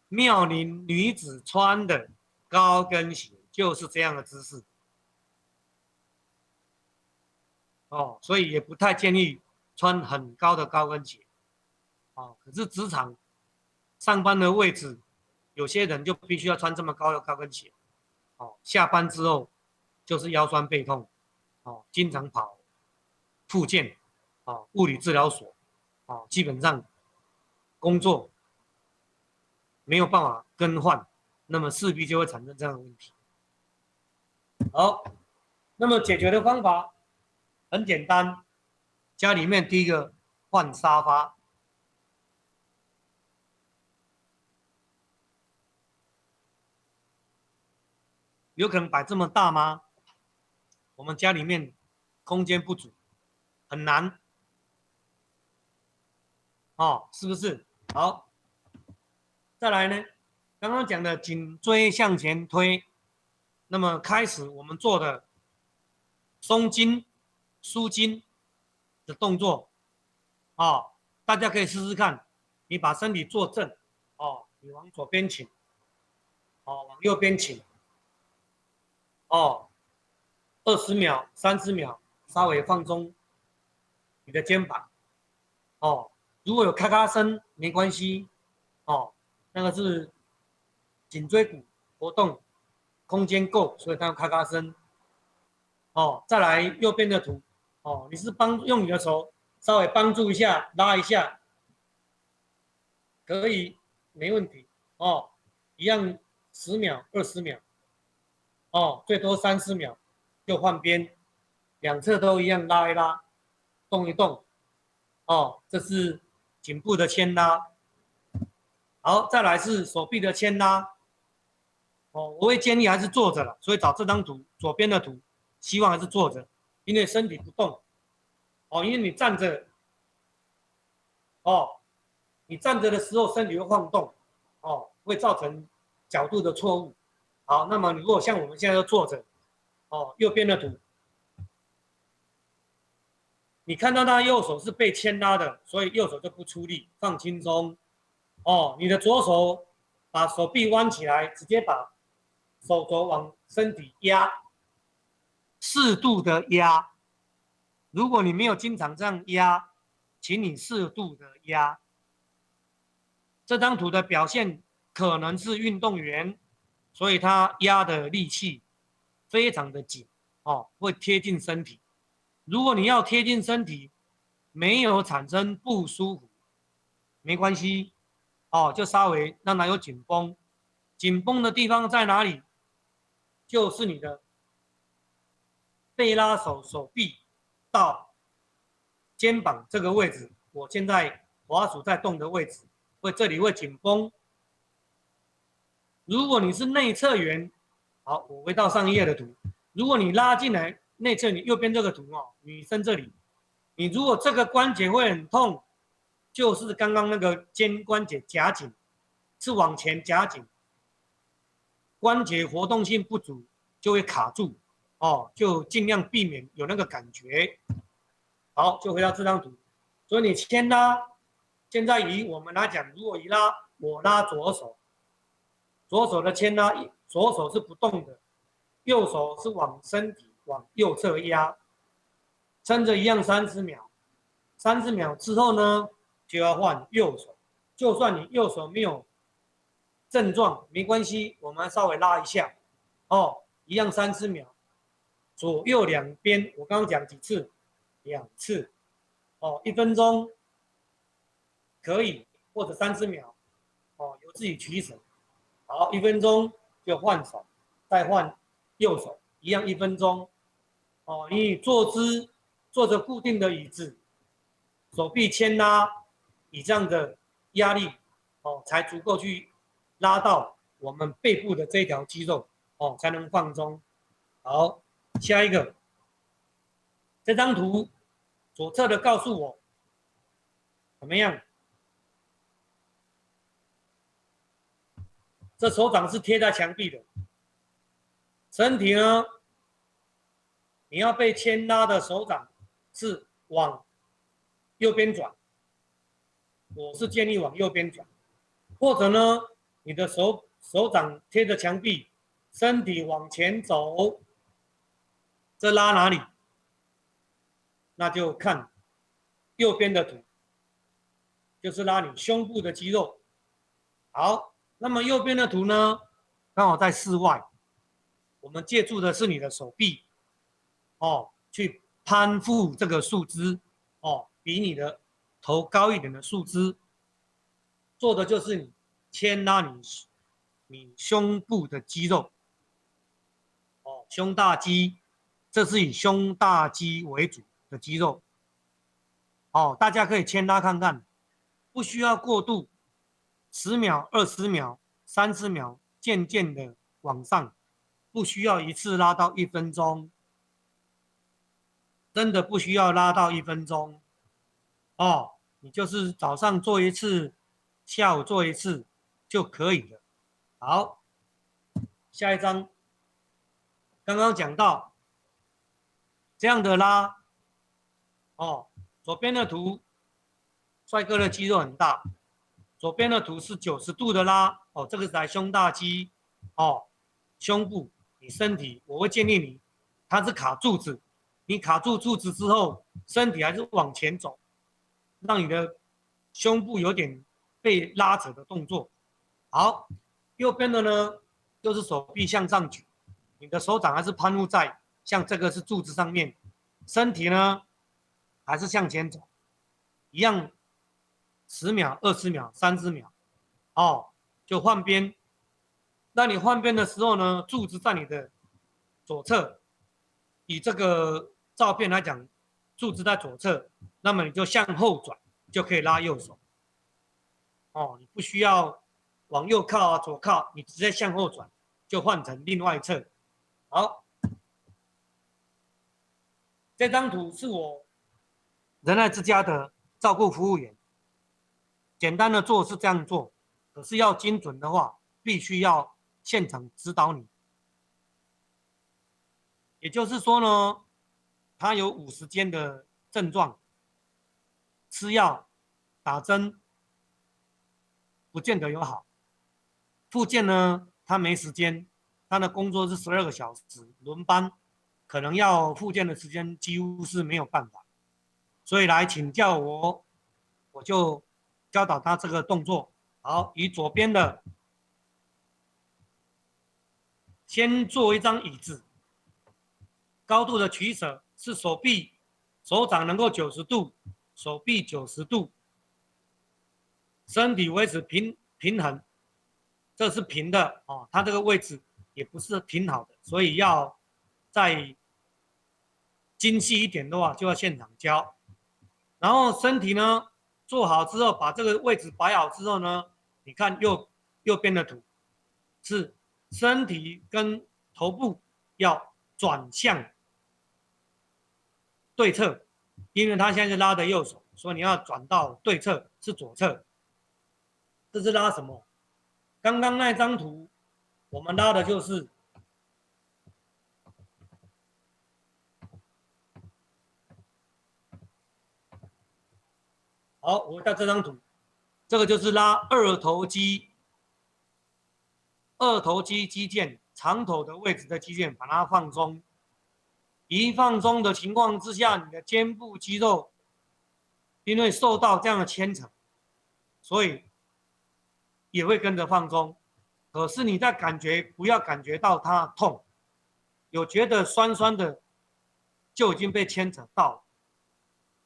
妙龄女子穿的高跟鞋就是这样的姿势。所以也不太建议穿很高的高跟鞋。可是职场上班的位置，有些人就必须要穿这么高的高跟鞋。下班之后就是腰酸背痛，经常跑复健，物理治疗所，基本上工作没有办法更换，那么势必就会产生这样的问题。好，那么解决的方法很简单，家里面第一个换沙发。有可能摆这么大吗？我们家里面空间不足，很难。是不是？好，再来呢，刚刚讲的颈椎向前推，那么开始我们做的松筋、舒筋的动作，大家可以试试看。你把身体坐正，你往左边倾，往右边倾。20秒、30秒，稍微放松你的肩膀。如果有咔咔声没关系，那个是颈椎骨活动空间够，所以它有咔咔声。再来右边的图，你是用你的手稍微帮助一下，拉一下，可以，没问题。一样10秒、20秒。最多30秒就换边，两侧都一样拉一拉，动一动。这是颈部的牵拉。好，再来是手臂的牵拉。我会建议还是坐着了，所以找这张图左边的图，希望还是坐着，因为身体不动。因为你站着，你站着的时候身体会晃动，哦，会造成角度的错误。好，那么如果像我们现在都坐着，哦，右边的图，你看到他右手是被牵拉的，所以右手就不出力，放轻松。哦，你的左手把手臂弯起来，直接把手肘往身体压，适度的压。如果你没有经常这样压，请你适度的压。这张图的表现可能是运动员，所以他压的力气非常的紧，哦，会贴近身体。如果你要贴近身体，没有产生不舒服，没关系，哦，就稍微让它有紧绷。紧绷的地方在哪里？就是你的背拉手臂到肩膀这个位置。我现在滑鼠在动的位置，这里会紧绷。如果你是内侧缘，好，我回到上一页的图。如果你拉进来内侧，你右边这个图哦，女生这里，你如果这个关节会很痛，就是刚刚那个肩关节夹紧，是往前夹紧，关节活动性不足就会卡住哦，就尽量避免有那个感觉。好，就回到这张图，所以你先拉。现在以我们来讲，如果一拉，我拉左手，左手的牵拉，左手是不动的，右手是往身体往右侧压，撑着一样30秒，30秒之后呢，就要换右手。就算你右手没有症状，没关系，我们稍微拉一下，哦，一样30秒，左右两边，我刚刚讲几次？2次，哦，1分钟可以，或者30秒，哦，由自己取舍。好，1分钟就换手，再换右手，一样1分钟。哦，你坐姿坐着固定的椅子，手臂牵拉，以这样的压力，哦，才足够去拉到我们背部的这一条肌肉，哦，才能放松。好，下一个，这张图左侧的告诉我怎么样？这手掌是贴在墙壁的，身体呢，你要被牵拉的手掌是往右边转，我是建议往右边转，或者呢，你的手掌贴着墙壁，身体往前走，这拉哪里？那就看右边的图，就是拉你胸部的肌肉。好。那么右边的图呢，刚好在室外，我们借助的是你的手臂，哦，去攀附这个树枝，哦，比你的头高一点的树枝，做的就是你牵拉你胸部的肌肉，哦，胸大肌，这是以胸大肌为主的肌肉，哦，大家可以牵拉看看，不需要过度。10秒、20秒、30秒，渐渐的往上，不需要一次拉到1分钟，真的不需要拉到1分钟，哦，你就是早上做一次，下午做一次就可以了。好，下一张，刚刚讲到这样的拉，哦，左边的图，帅哥的肌肉很大。左边的图是90度的拉，哦，这个是来胸大肌，哦，胸部，你身体，我会建议你，它是卡柱子，你卡住柱子之后，身体还是往前走，让你的胸部有点被拉扯的动作。好，右边的呢，就是手臂向上举，你的手掌还是攀附在像这个是柱子上面，身体呢还是向前走，一样。10秒、20秒、30秒，哦，就换边。那你换边的时候呢，柱子在你的左侧。以这个照片来讲，柱子在左侧，那么你就向后转，就可以拉右手。哦，你不需要往右靠啊、左靠，你直接向后转，就换成另外一侧。好，这张图是我仁爱之家的照顾服务员。简单的做是这样做，可是要精准的话，必须要现场指导你。也就是说呢，它有50间的症状，吃药、打针，不见得有好。复健呢，他没时间，他的工作是12个小时轮班，可能要复健的时间几乎是没有办法，所以来请教我，我就教导他这个动作。好，以左边的，先做一张椅子，高度的取舍是手掌能够90度，手臂90度，身体维持平衡。这是平的哦，它这个位置也不是挺好的，所以要再精细一点的话，就要现场教。然后身体呢做好之后，把这个位置摆好之后呢，你看右边的图是身体跟头部要转向对侧，因为他现在是拉的右手，所以你要转到对侧是左侧。这是拉什么？刚刚那张图，我们拉的就是好，我到这张图，这个就是拉二头肌肌腱长头的位置的肌腱，把它放松。一放松的情况之下，你的肩部肌肉因为受到这样的牵扯，所以也会跟着放松。可是你在不要感觉到它痛，有觉得酸酸的，就已经被牵扯到了。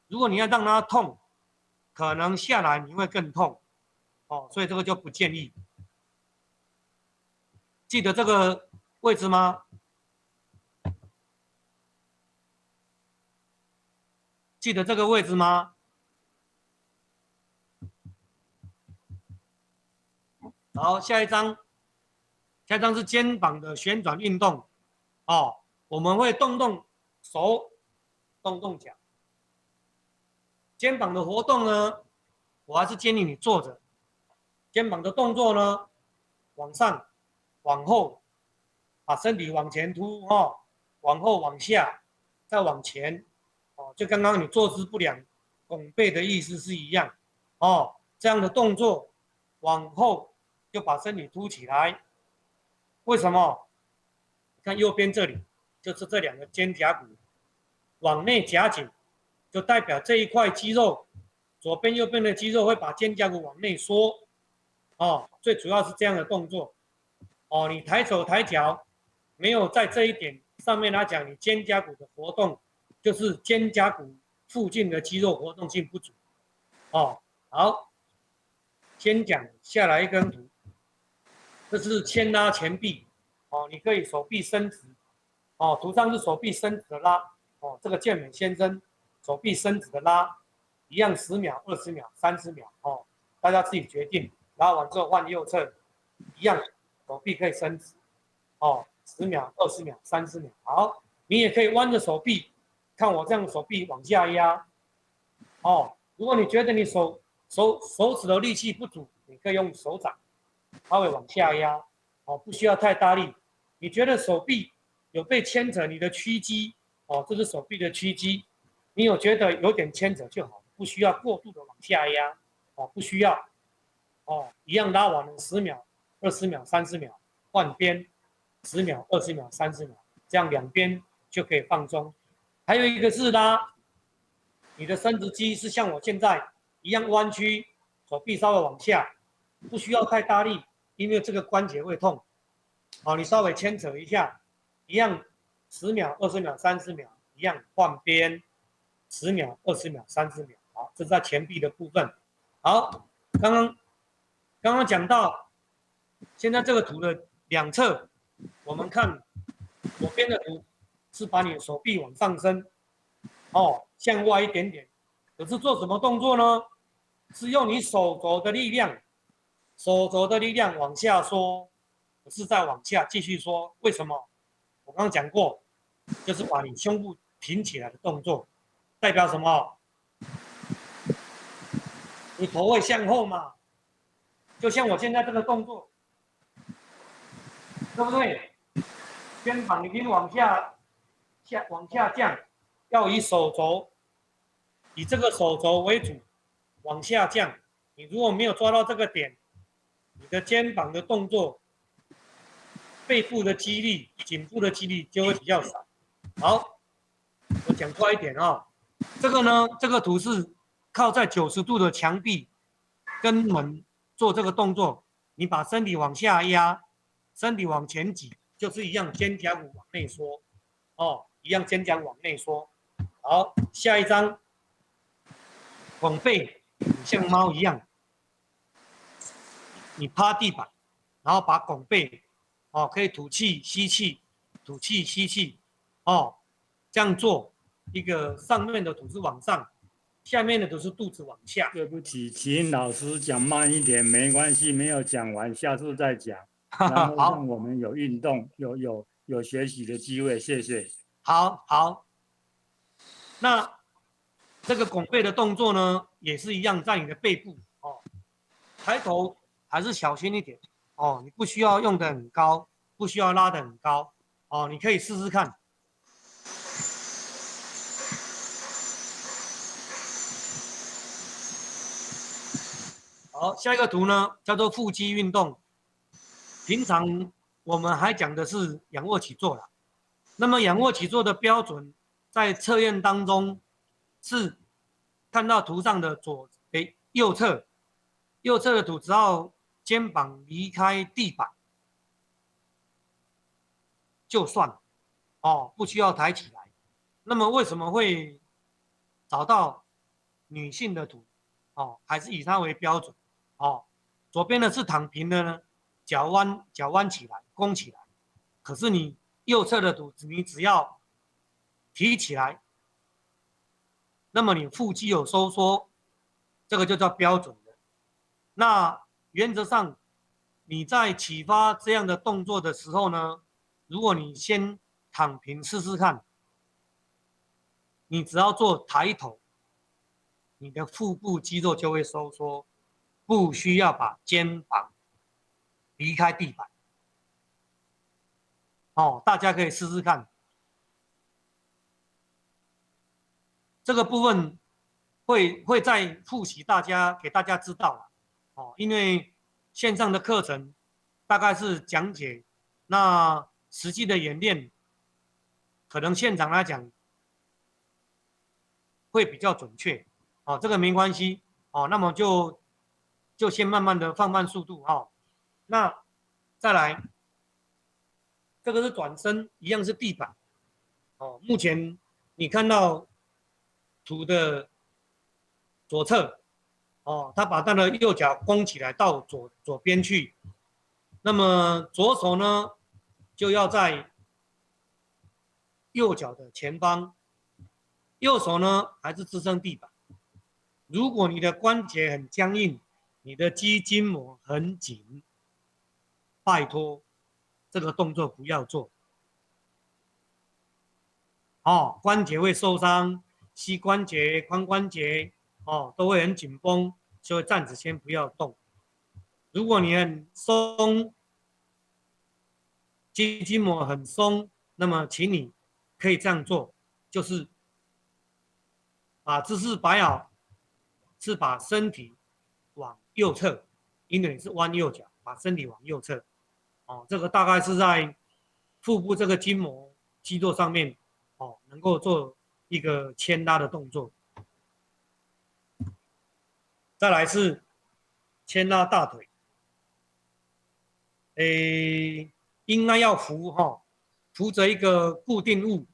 如果你要让它痛，可能下来你会更痛，哦，所以这个就不建议。记得这个位置吗？记得这个位置吗？好，下一张是肩膀的旋转运动，哦，我们会动动手，动动脚。肩膀的活动呢，我还是建议你坐着。肩膀的动作呢，往上、往后，把身体往前凸哦，往后、往下，再往前，哦，就刚刚你坐姿不良、拱背的意思是一样，哦，这样的动作往后就把身体凸起来。为什么？看右边这里，就是这2个肩胛骨往内夹紧，就代表这一块肌肉，左边右边的肌肉会把肩胛骨往内缩，哦，最主要是这样的动作，哦，你抬手抬脚，没有在这一点上面来讲，你肩胛骨的活动就是肩胛骨附近的肌肉活动性不足，哦，好，先讲下来一根图，这是牵拉前臂，哦，你可以手臂伸直，哦，图上是手臂伸直的拉，哦，这个健美先生手臂伸直的拉，一样10秒、20秒、30秒，哦，大家自己决定。拉完之后换右侧，一样手臂可以伸直，哦，10秒、20秒、30秒。好，你也可以弯着手臂，看我这样手臂往下压，哦，如果你觉得你手指的力气不足，你可以用手掌，它会往下压，哦，不需要太大力。你觉得手臂有被牵扯，你的屈肌，哦，这是手臂的屈肌，你有觉得有点牵扯就好，不需要过度的往下压，哦，不需要，哦，一样拉完了10秒、20秒、30秒，换边，10秒、20秒、30秒，这样2边就可以放松。还有一个是拉你的生殖肌是像我现在一样弯曲，手臂稍微往下，不需要太大力，因为这个关节会痛。好，你稍微牵扯一下，一样10秒、20秒、30秒，一样换边，10秒、20秒、30秒。好，这是在前臂的部分。好，刚刚讲到，现在这个图的2侧，我们看左边的图是把你的手臂往上升，哦，向外一点点。可是做什么动作呢？是用你手肘的力量，往下缩，不是再往下继续缩。为什么？我刚刚讲过，就是把你胸部挺起来的动作，代表什么？你头会向后嘛，就像我现在这个动作，对不对？肩膀已经往下降，要以手肘，以这个手肘为主往下降。你如果没有抓到这个点，你的肩膀的动作、背部的肌力、颈部的肌力就会比较少。好，我讲快一点啊。这个呢，这个图是靠在90度的墙壁跟门做这个动作，你把身体往下压，身体往前挤，就是一样肩胛骨往内缩，哦，一样肩胛骨往内缩。好，下一张，拱背，像猫一样，你趴地板，然后把拱背，哦，可以吐气吸气，吐气吸气，哦，这样做，一个上面的图是往上，下面的图是肚子往下。对不起，请老师讲慢一点，没关系，没有讲完，下次再讲，然后好让我们有运动，有学习的机会，谢谢。好，那这个拱背的动作呢，也是一样，在你的背部哦，抬头还是小心一点哦，你不需要用的很高，不需要拉的很高哦，你可以试试看。好，下一个图呢叫做腹肌运动，平常我们还讲的是仰卧起坐啦。那么仰卧起坐的标准，在测验当中是看到图上的右侧，右侧的图只要肩膀离开地板就算哦，不需要抬起来。那么为什么会找到女性的图？哦，还是以它为标准哦。左边的是躺平的呢，脚弯起来，弓起来。可是你右侧的图，你只要提起来，那么你腹肌有收缩，这个就叫标准的。那原则上，你在启发这样的动作的时候呢，如果你先躺平试试看，你只要做抬头，你的腹部肌肉就会收缩，不需要把肩膀离开地板。哦，大家可以试试看。这个部分会再复习给大家知道了。哦，因为线上的课程大概是讲解，那实际的演练可能现场来讲会比较准确。哦，这个没关系。哦，那么就先慢慢的放慢速度哦。那再来。这个是转身，一样是地板。哦，目前你看到图的左侧，哦，他把他的右脚弓起来到左边去，那么左手呢就要在右脚的前方，右手呢还是支撑地板。如果你的关节很僵硬，你的肌筋膜很紧，拜托。这个动作不要做，哦，关节会受伤，膝关节、髋关节，哦，都会很紧绷，所以暂时先不要动。如果你很松，肌筋膜很松，那么请你可以这样做，就是把姿势摆好，是把身体往右侧，因为你是弯右脚，把身体往右侧。哦，这个大概是在腹部这个筋膜肌肉上面，哦，能够做一个牵拉的动作。再来是牵拉大腿，应该要扶扶着一个固定物，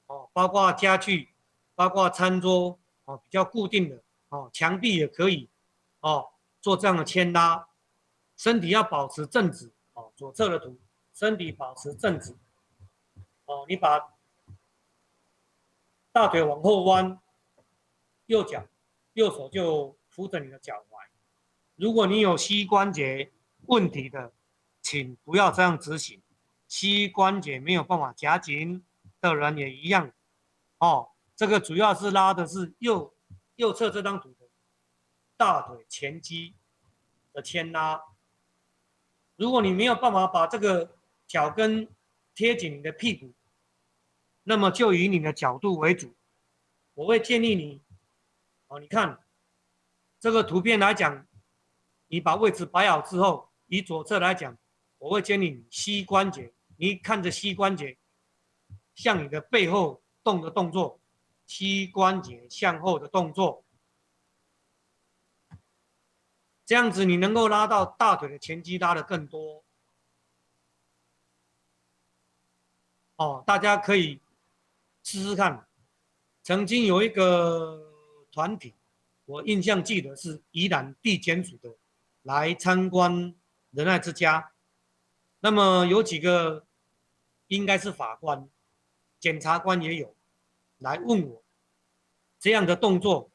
哦，包括家具，包括餐桌，哦，比较固定的，哦，墙壁也可以，哦，做这样的牵拉，身体要保持正直。哦，左侧的图，身体保持正直。哦，你把大腿往后弯，右手就扶着你的脚踝。如果你有膝关节问题的，请不要这样执行。膝关节没有办法夹紧的人也一样。哦，这个主要是拉的是右侧这张图的大腿前肌的牵拉。如果你没有办法把这个脚跟贴紧你的屁股，那么就以你的角度为主。我会建议你，你看这个图片来讲，你把位置摆好之后，以左侧来讲，我会建议你膝关节，你看着膝关节向你的背后动的动作，膝关节向后的动作，这样子你能够拉到大腿的前肌拉得更多。大家可以试试看。曾经有一个团体，我印象记得是宜兰地检署的来参观仁爱之家，那么有几个应该是法官、检察官也有来问我，这样的动作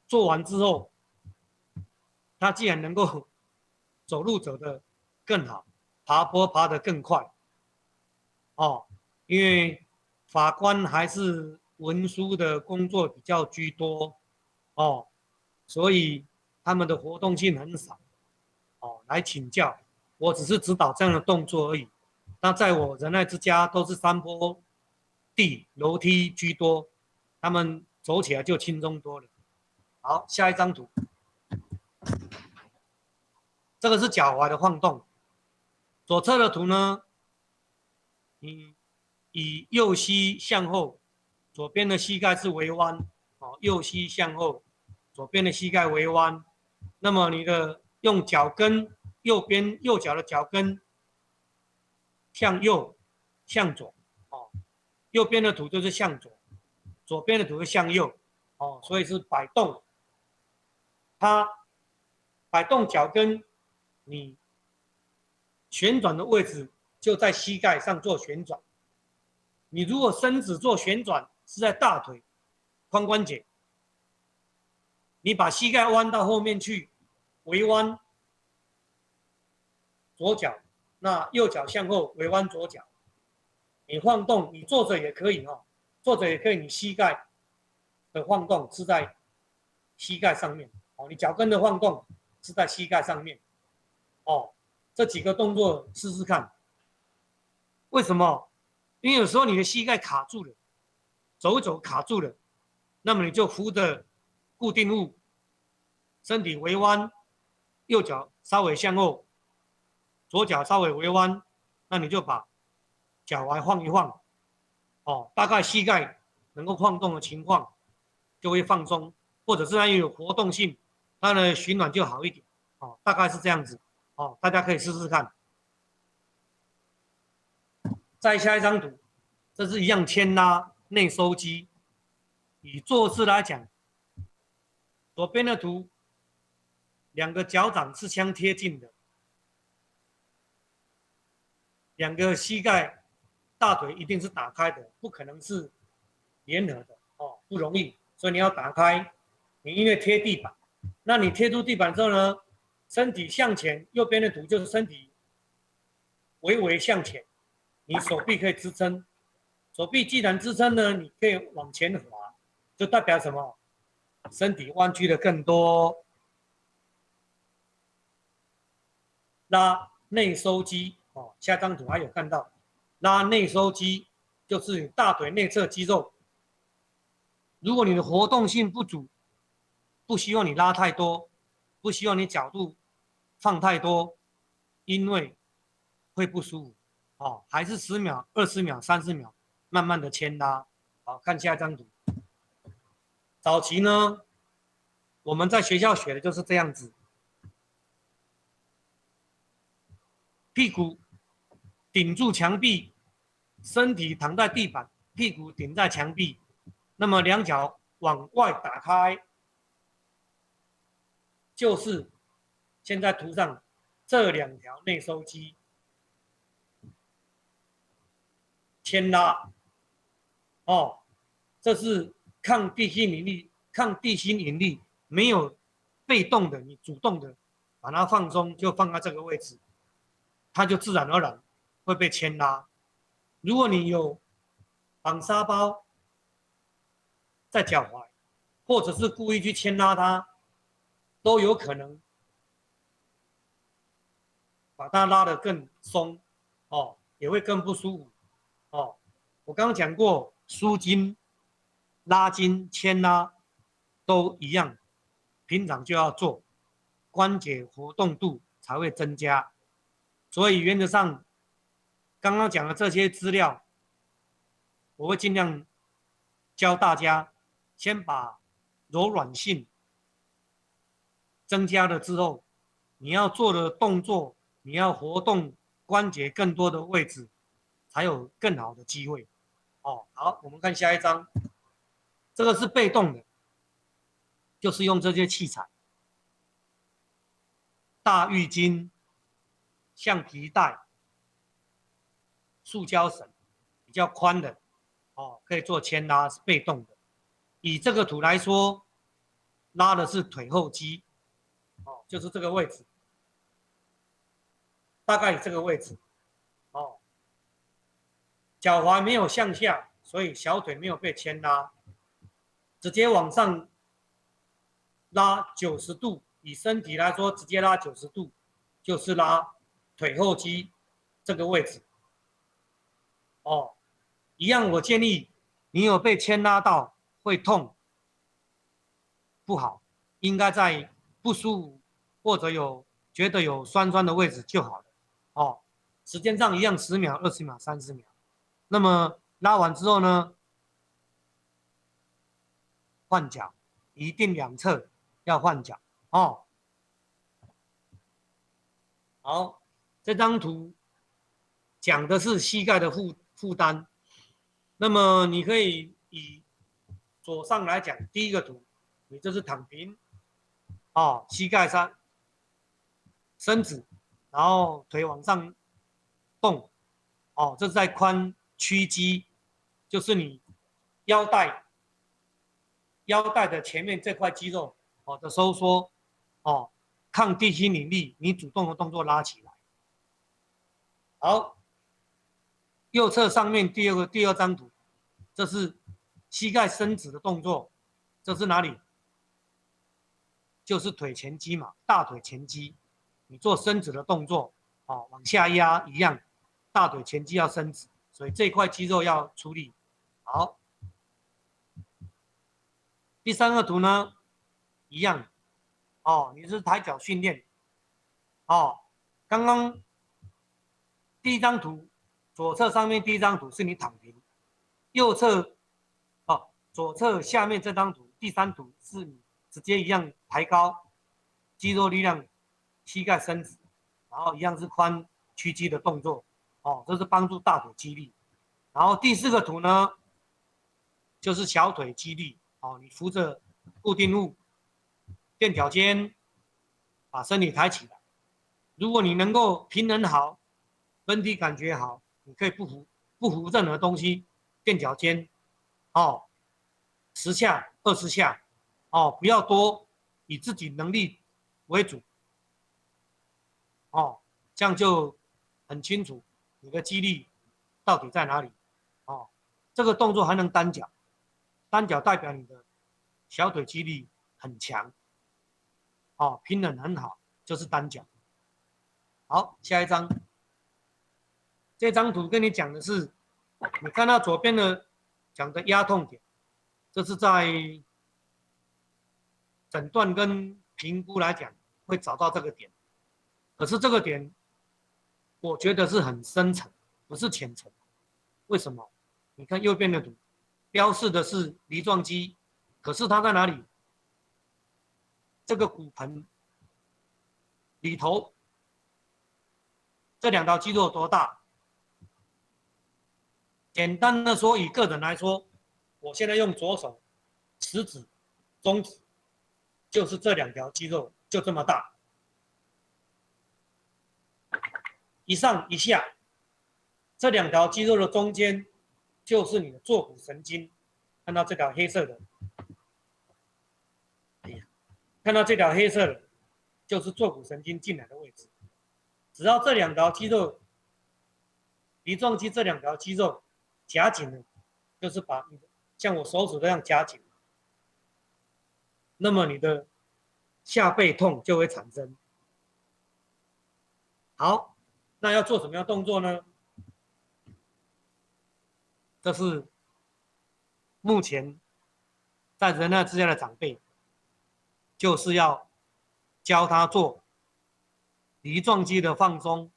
做完之后，他既然能够走路走得更好，爬坡爬得更快，因为法官还是文书的工作比较居多，所以他们的活动性很少，来请教，我只是指导这样的动作而已。那在我仁爱之家都是山坡地楼梯居多，他们走起来就轻松多了。好，下一张图，这个是脚踝的晃动。左侧的图呢，以右膝向后，左边的膝盖是微弯，右膝向后，左边的膝盖微弯。那么你的用脚跟，右脚的脚跟向右向左，右边的图就是向左，左边的图是向右，所以是摆动。它摆动脚跟，你旋转的位置就在膝盖上做旋转。你如果身子做旋转是在大腿髋关节，你把膝盖弯到后面去，微弯左脚，那右脚向后微弯左脚，你晃动，你坐着也可以坐着也可以，你膝盖的晃动是在膝盖上面，你脚跟的晃动是在膝盖上面，这几个动作试试看。为什么？因为有时候你的膝盖卡住了，走一走卡住了，那么你就扶着固定物，身体微弯，右脚稍微向后，左脚稍微微弯，那你就把脚踝晃一晃，大概膝盖能够晃动的情况就会放松，或者是它有活动性，它的循环就好一点，大概是这样子，大家可以试试看。再下一张图，这是一样牵拉内收肌。以坐姿来讲，左边的图，两个脚掌是相贴近的，两个膝盖、大腿一定是打开的，不可能是联合的，不容易，所以你要打开。你因为贴地板，那你贴住地板之后呢，身体向前，右边的图就是身体微微向前。你手臂可以支撑，手臂既然支撑呢，你可以往前滑，就代表什么？身体弯曲的更多。拉内收肌，下张图还有看到，拉内收肌就是你大腿内侧肌肉。如果你的活动性不足，不希望你拉太多，不希望你角度放太多，因为会不舒服。还是10秒、20秒、30秒，慢慢的牵拉。好，看下一张图。早期呢，我们在学校学的就是这样子，屁股顶住墙壁，身体躺在地板，屁股顶在墙壁，那么两脚往外打开，就是现在图上这2条内收肌。牵拉，这是抗地心引力，没有被动的，你主动的把它放松，就放在这个位置，它就自然而然会被牵拉。如果你有绑沙包在脚踝，或者是故意去牵拉它，都有可能把它拉得更松，哦，也会更不舒服，哦。我刚刚讲过，舒筋、拉筋、牵拉都一样，平常就要做，关节活动度才会增加。所以原则上，刚刚讲的这些资料，我会尽量教大家，先把柔软性增加了之后，你要做的动作，你要活动关节更多的位置，才有更好的机会。哦，好，我们看下一张，这个是被动的，就是用这些器材，大浴巾、橡皮带、塑胶绳，比较宽的，哦，可以做牵拉，是被动的。以这个图来说，拉的是腿后肌，哦，就是这个位置，大概以这个位置，哦，脚踝没有向下，所以小腿没有被牵拉，直接往上拉90度，以身体来说，直接拉90度，就是拉腿后肌这个位置，哦，一样，我建议你有被牵拉到会痛，不好，应该在不舒服或者觉得有酸酸的位置就好了。哦，时间上一样10秒、20秒、30秒。那么拉完之后呢，换脚，一定两侧要换脚。哦，好，这张图讲的是膝盖的负担。那么你可以以左上来讲，第一个图，你这是躺平，哦，膝盖上伸直，然后腿往上动，哦，这是在髋屈肌，就是你腰带的前面这块肌肉，哦的收缩，哦，抗地心引力，你主动的动作拉起来。好，右侧上面第二张图，这是膝盖伸直的动作，这是哪里？就是腿前肌嘛，大腿前肌，你做伸直的动作，哦，往下压一样，大腿前肌要伸直，所以这块肌肉要处理好。第三个图呢，一样，哦，你是抬脚训练，哦，刚刚第一张图，左侧上面第一张图是你躺平，右侧，哦，左侧下面这张图，第三图是你直接一样抬高，肌肉力量，膝盖伸直，然后一样是髋屈肌的动作，哦，这是帮助大腿肌力。然后第四个图呢，就是小腿肌力，哦，你扶着固定物，垫脚尖，把身体抬起来。如果你能够平衡好，本体感觉好，你可以不扶任何东西，垫脚尖，哦，10下、20下，哦，不要多，以自己能力为主，哦，这样就很清楚你的肌力到底在哪里，哦，这个动作还能单脚，单脚代表你的小腿肌力很强，哦，平衡很好，就是单脚。好，下一张，这张图跟你讲的是，你看到左边的讲的压痛点，这是在诊断跟评估来讲会找到这个点，可是这个点，我觉得是很深层，不是浅层。为什么？你看右边的图，标示的是梨状肌，可是它在哪里？这个骨盆里头，这2条肌肉有多大？简单的说，以个人来说，我现在用左手食指、中指，就是这2条肌肉就这么大，一上一下，这2条肌肉的中间就是你的坐骨神经，看到这条黑色的，看到这条黑色的，就是坐骨神经进来的位置。只要这2条肌肉，梨状肌这2条肌肉夹紧了，就是把你的像我手指这样夹紧，那么你的下背痛就会产生。好，那要做什么样的动作呢？这是目前在人类之家的长辈，就是要教他做梨状肌的放松。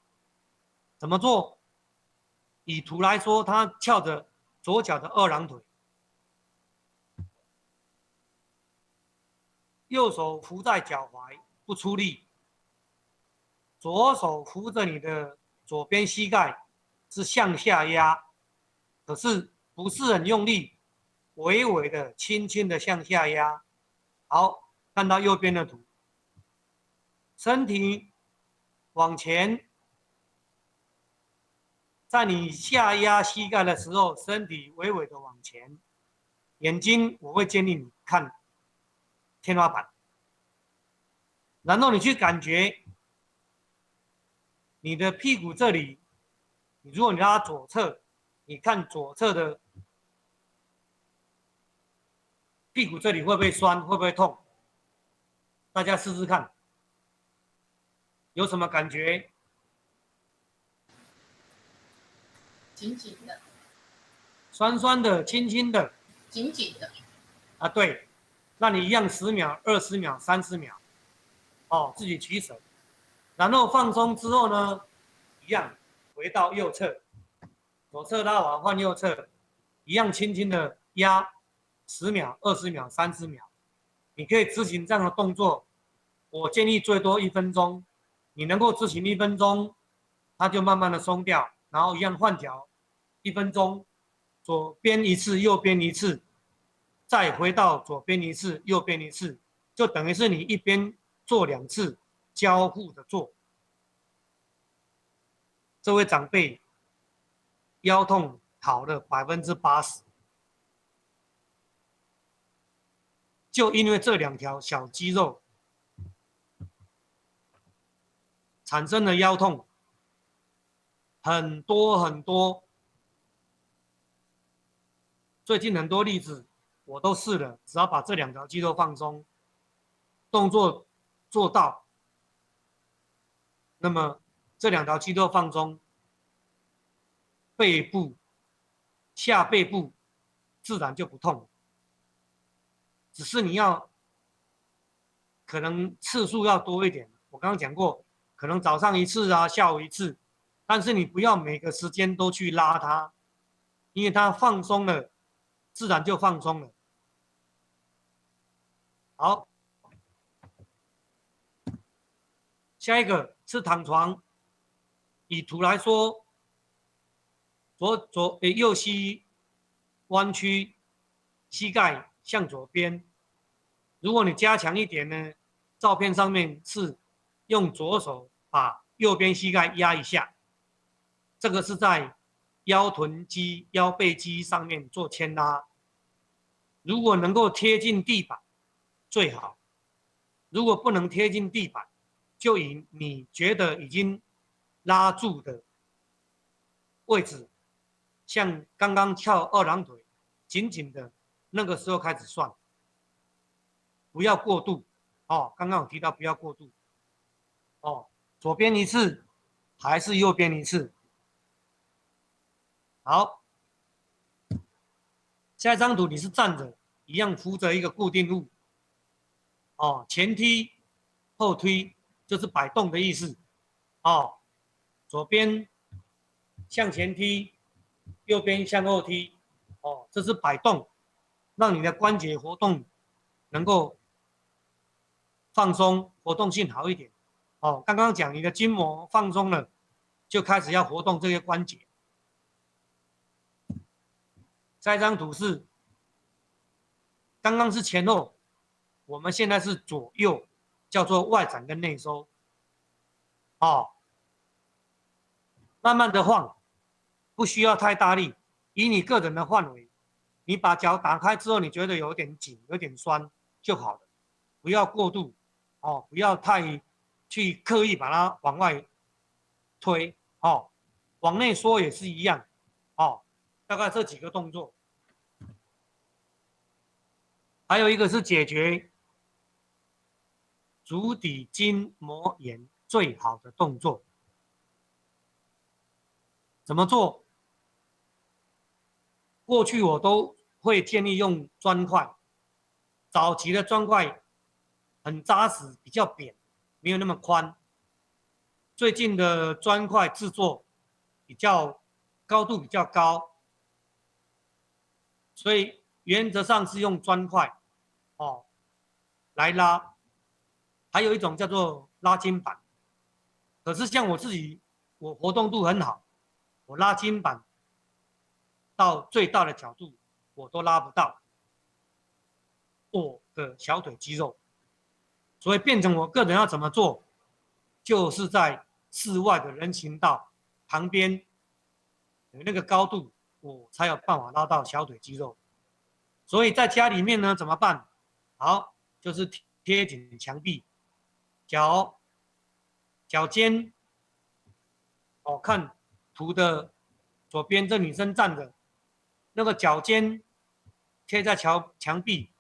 怎么做？以图来说，他翘着左脚的二郎腿，右手扶在脚踝，不出力，左手扶着你的左边膝盖，是向下压，可是不是很用力，微微的、轻轻的向下压。好，看到右边的图，身体往前，在你下压膝盖的时候，身体微微的往前，眼睛我会建议你看天花板，然后你去感觉你的屁股这里，如果你拉左侧，你看左侧的屁股这里会不会酸，会不会痛？大家试试看，有什么感觉？紧紧的，酸酸的、轻轻的紧紧的，啊？对，那你一样10秒、20秒、30秒，哦，自己取舍，然后放松之后呢，一样回到右侧，左侧拉完换右侧，一样轻轻的压10秒、20秒、30秒，你可以执行这样的动作。我建议最多1分钟，你能够执行1分钟，它就慢慢的松掉，然后一样换脚1分钟，左边一次，右边一次，再回到左边一次，右边一次，就等于是你一边做2次交互的做。这位长辈腰痛好了80%，就因为这2条小肌肉产生了腰痛，很多。最近很多例子我都试了，只要把这2条肌肉放松，动作做到，那么这2条肌肉放松，背部、下背部自然就不痛，只是你要可能次数要多一点。我刚刚讲过，可能早上1次啊，下午1次，但是你不要每个时间都去拉它，因为它放松了，自然就放松了。好，下一个是躺床，以图来说，右膝弯曲，膝盖向左边。如果你加强一点呢，照片上面是用左手把右边膝盖压一下，这个是在腰臀肌、腰背肌上面做牵拉。如果能够贴近地板最好，如果不能贴近地板，就以你觉得已经拉住的位置，像刚刚翘2郎腿，紧紧的那个时候开始算，不要过度哦。刚刚有提到不要过度哦，左边1次还是右边1次。好，下一张图你是站着，一样扶着一个固定物哦，前踢后推就是摆动的意思哦，左边向前踢，右边向后踢哦，这是摆动，让你的关节活动能够放松，活动性好一点哦。刚刚讲你的筋膜放松了，就开始要活动这些关节。下一张图是刚刚是前后，我们现在是左右，叫做外展跟内收哦。慢慢的晃，不需要太大力，以你个人的范围，你把脚打开之后，你觉得有点紧、有点酸就好了，不要过度哦，不要太去刻意把它往外推哦，往内缩也是一样哦。大概这几个动作，还有一个是解决足底筋膜炎最好的动作怎么做？过去我都会建议用砖块，早期的砖块很扎实，比较扁，没有那么宽。最近的砖块制作比较高度比较高，所以原则上是用砖块来拉。还有一种叫做拉筋板，可是像我自己，我活动度很好，我拉筋板到最大的角度我都拉不到我的小腿肌肉，所以变成我个人要怎么做，就是在室外的人行道旁边有那个高度，我才有办法拉到小腿肌肉。所以在家里面呢怎么办？好，就是贴紧墙壁，脚尖，看图的左边，这女生站着，那个脚尖贴在墙壁，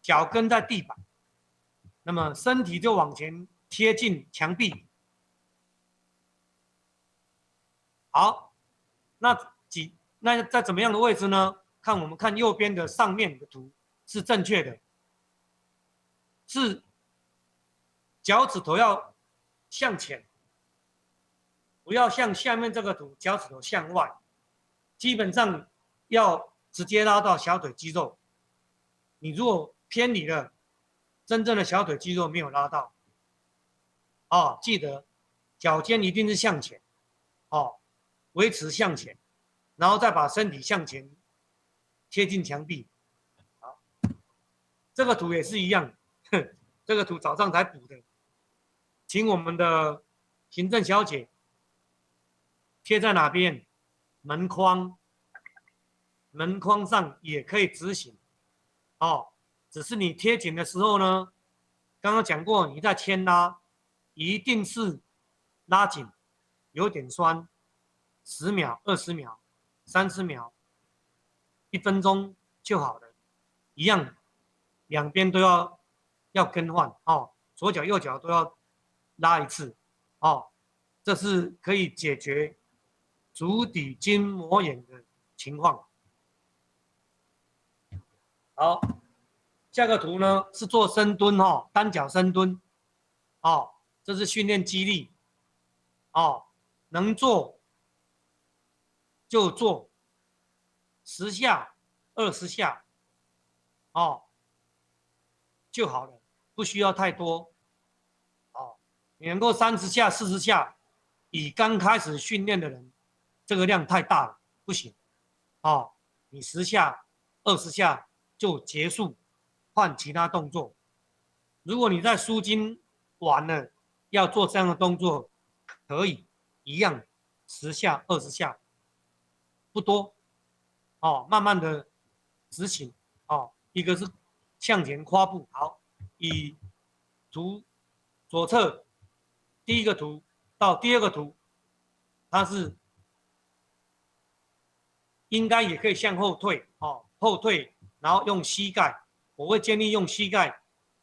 脚跟在地板，那么身体就往前贴近墙壁。好，那在怎么样的位置呢？我们看右边的上面的图是正确的，是脚趾头要向前，不要像下面这个图脚趾头向外，基本上要直接拉到小腿肌肉。你如果偏离了，真正的小腿肌肉没有拉到。记得脚尖一定是向前，维持向前，然后再把身体向前贴近墙壁。好，这个图也是一样，这个图早上才补的，请我们的行政小姐贴在哪边？门框上也可以执行。只是你贴紧的时候呢，刚刚讲过，你在牵拉，一定是拉紧，有点酸，10秒、20秒、30秒、1分钟就好了。一样，两边都要更换左脚右脚都要拉一次这是可以解决足底筋膜炎的情况。好，下个图呢是做深蹲单脚深蹲这是训练肌力能做就做，10下、20下就好了，不需要太多你能够30下、40下，以刚开始训练的人，这个量太大了，不行你10下、20下就结束，换其他动作。如果你在舒筋完了要做这样的动作，可以一样10下、20下，不多慢慢的执行一个是向前跨步。好，以图左侧第一个图到第二个图，它是应该也可以向后退后退，然后用膝盖，我会建议用膝盖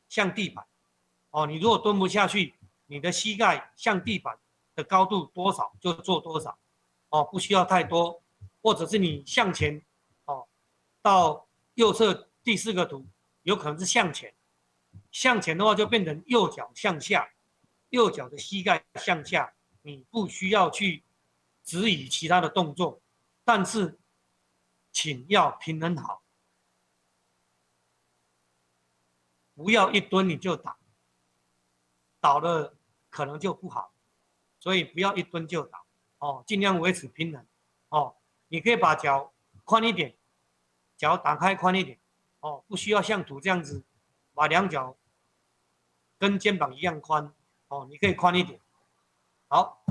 向地板你如果蹲不下去，你的膝盖向地板的高度多少就做多少不需要太多，或者是你向前到右侧第4个图有可能是向前，向前的话就变成右脚向下，右脚的膝盖向下，你不需要去指引其他的动作，但是请要平衡好，不要一蹲你就倒，倒了可能就不好，所以不要一蹲就倒尽量维持平衡你可以把脚宽一点，脚打开宽一点不需要像图这样子把两脚跟肩膀一样宽你可以宽一点。好，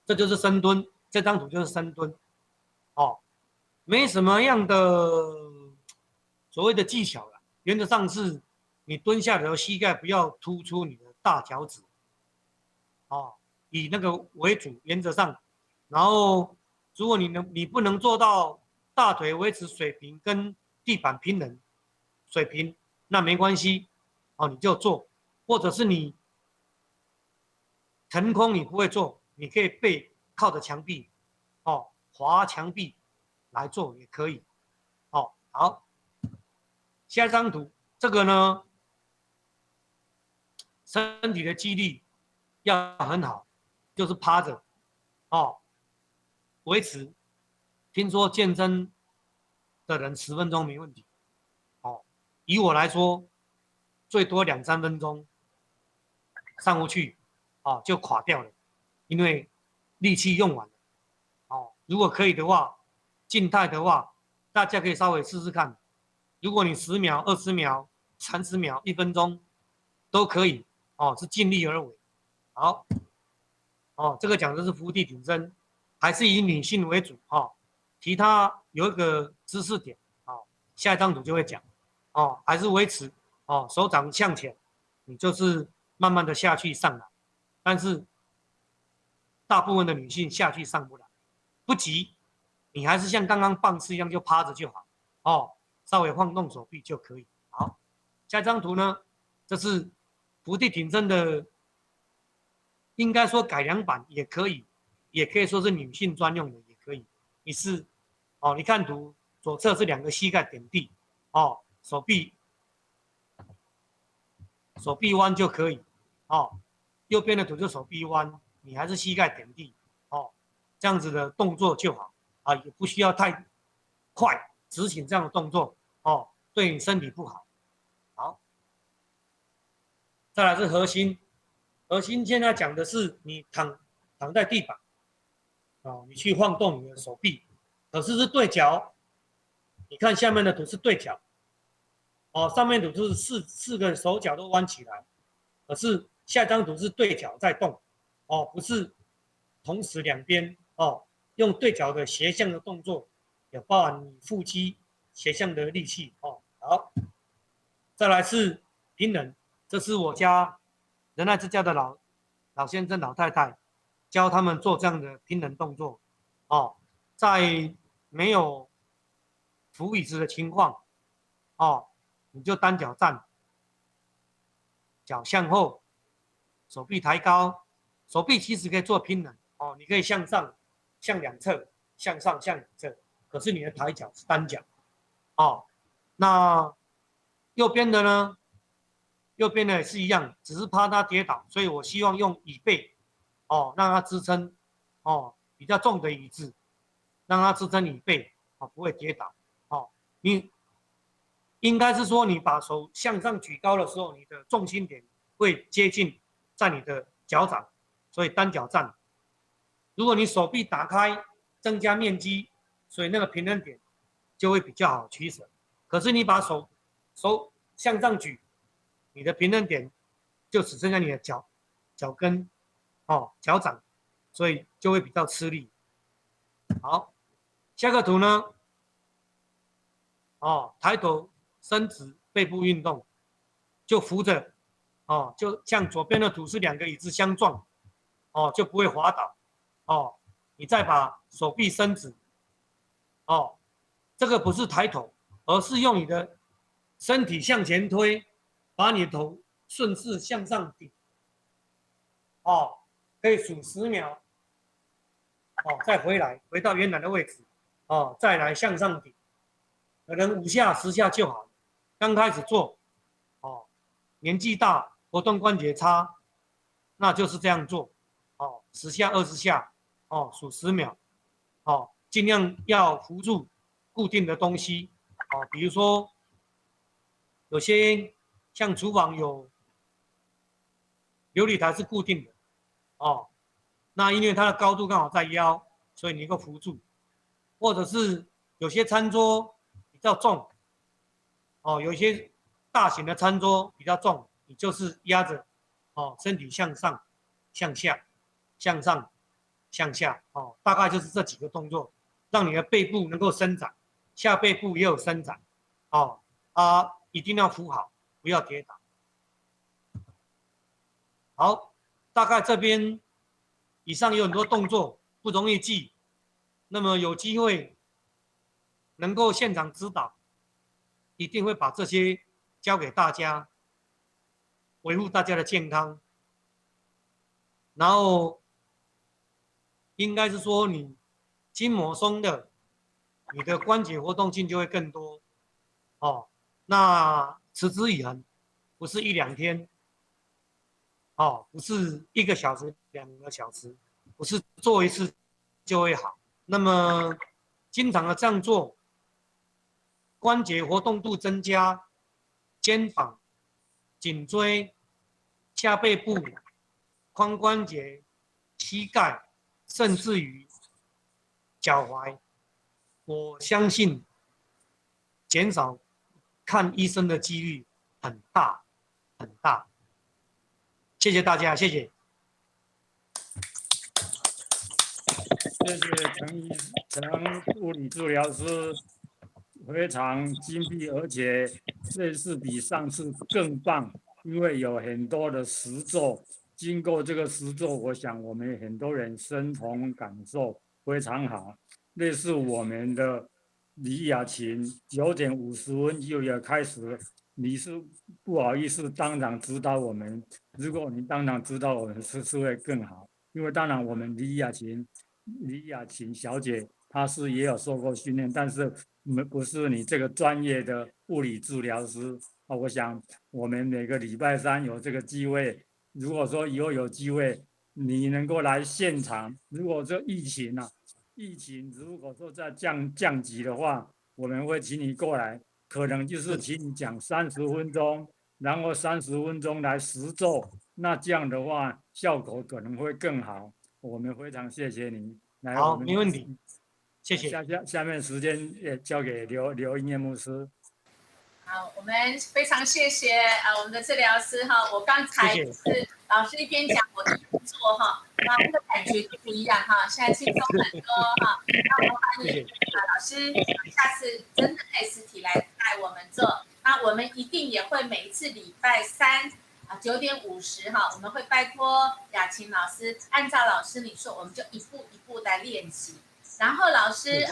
这就是深蹲，这张图就是深蹲没什么样的所谓的技巧了，原则上是你蹲下的时候膝盖不要突出你的大脚趾以那个为主，原则上。然后如果你不能做到大腿维持水平跟地板平衡水平，那没关系你就做，或者是你腾空你不会做，你可以背靠着墙壁划墙壁来做也可以。好，下一张图，这个呢，身体的肌力要很好，就是趴着，维持。听说健身的人10分钟没问题，以我来说，最多2、3分钟上不去，就垮掉了，因为力气用完了，如果可以的话，静态的话，大家可以稍微试试看。如果你10秒、20秒、30秒、1分钟都可以，是尽力而为。好，这个讲的是伏地挺身，还是以女性为主，其他有一个知识点，下一张图就会讲，还是维持，手掌向前，你就是慢慢的下去上来，但是大部分的女性下去上不来，不急，你还是像刚刚棒式一样就趴着就好，稍微晃动手臂就可以。好，下一张图呢，这是伏地挺身的，应该说改良版也可以，也可以说是女性专用的也可以。你看图左侧是2个膝盖点地，手臂弯就可以，右边的图就手臂弯，你还是膝盖点地，这样子的动作就好，也不需要太快执行这样的动作，对你身体不好。好，再来是核心，核心现在讲的是你躺在地板，你去晃动你的手臂，可是对角，你看下面的图是对角，上面图是四个手脚都弯起来，可是下张图是对角在动，不是同时两边，用对角的斜向的动作，也包含你腹肌斜向的力气，好，再来是平衡，这是我家仁爱之家的老先生老太太教他们做这样的平衡动作，在没有扶椅子的情况，你就单脚站，脚向后，手臂抬高，手臂其实可以做平衡，你可以向上，向两侧，向上向两侧，可是你的抬脚是单脚，那右边的呢？右边的也是一样，只是怕他跌倒，所以我希望用椅背，让他支撑，比较重的椅子，让他支撑椅背，不会跌倒，你应该是说你把手向上举高的时候，你的重心点会接近在你的脚掌，所以单脚站。如果你手臂打开，增加面积，所以那个平衡点就会比较好取舍。可是你把手向上举，你的平衡点就只剩下你的脚跟，脚掌，所以就会比较吃力。好，下个图呢，抬头伸直背部运动，就扶着，就像左边的图是2个椅子相撞，就不会滑倒，你再把手臂伸直，这个不是抬头，而是用你的身体向前推，把你的头顺势向上顶，可以数10秒，再回到原来的位置，再来向上顶，可能5下10下就好。刚开始做，年纪大活动关节差，那就是这样做，10下20下，数10秒，尽量要扶住固定的东西，比如说有些像厨房有流理台是固定的，那因为它的高度刚好在腰，所以你能够扶住，或者是有些餐桌比较重，有些大型的餐桌比较重，你就是压着，身体向上、向下、向上、向下，大概就是这几个动作，让你的背部能够伸展，下背部也有伸展，一定要扶好，不要跌倒。好，大概这边以上有很多动作不容易记，那么有机会能够现场指导，一定会把这些教给大家，维护大家的健康。然后应该是说你筋膜松的，你的关节活动性就会更多。哦，那持之以恒，不是一两天，哦，不是1个小时、2个小时，不是做一次就会好。那么经常的这样做，关节活动度增加，肩膀、颈椎、下背部、髋关节、膝盖，甚至于脚踝，我相信减少看医生的几率很大很大。谢谢大家，谢谢。谢谢陈物理治疗师，非常精辟，而且这次比上次更棒，因为有很多的实作。经过这个实作，我想我们很多人身同感受，非常好。类似我们的李雅琴9点50分就要开始，你是不好意思当场指导我们，如果你当场指导我们是会更好，因为当然我们李雅琴小姐她是也有受过训练，但是不是你这个专业的物理治疗师啊。我想我们每个礼拜3有这个机会，如果说以后有机会你能够来现场，如果这疫情如果说再降级的话，我们会请你过来，可能就是请你讲30分钟，然后30分钟来实做，那这样的话效果可能会更好。我们非常谢谢你来。好，没问题，谢谢。下面时间也交给刘英燕牧师。好，我们非常谢谢我们的治疗师哈。我刚才是老师一边讲，我一边做哈，那这个感觉就不一样哈。现在轻松很多哈。那我们欢迎老师，下次真的可以实体来带我们做。那我们一定也会每一次礼拜3。9点50哈，我们会拜托雅琴老师，按照老师你说，我们就一步一步来练习。然后老师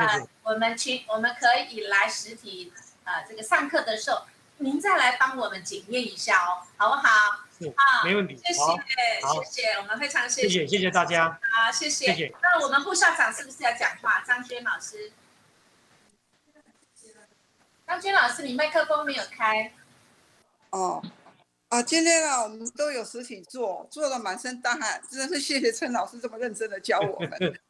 我们可以来实体这个上课的时候，您再来帮我们检验一下哦，好不好？好，没问题。谢谢，我们非常谢谢，谢谢大家。好，谢谢。那我们副校长是不是要讲话？张娟老师，张娟老师，你麦克风没有开。哦。今天我们都有实体做的满身大汗，真的是谢谢陈老师这么认真的教我们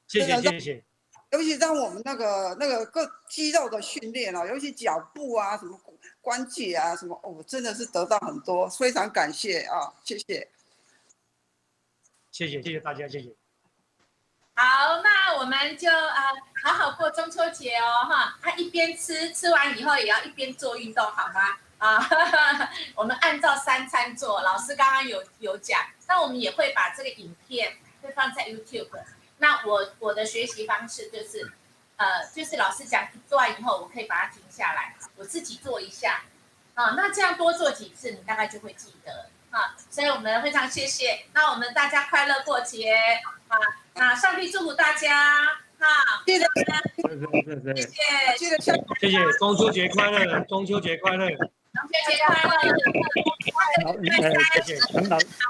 谢谢。尤其让我们那个各肌肉的训练尤其脚部啊，什么关节啊，什么真的是得到很多，非常感谢谢谢。谢谢大家，谢谢。好，那我们就好好过中秋节哦哈。一边吃完以后也要一边做运动，好吗？我们按照3餐做，老师刚刚有讲，那我们也会把这个影片会放在 YouTube。那我的学习方式就是老师讲一段以后，我可以把它停下来，我自己做一下那这样多做几次，你大概就会记得所以我们非常谢谢，那我们大家快乐过节那上帝祝福大家谢谢，谢谢，中秋节快乐，中秋节快乐。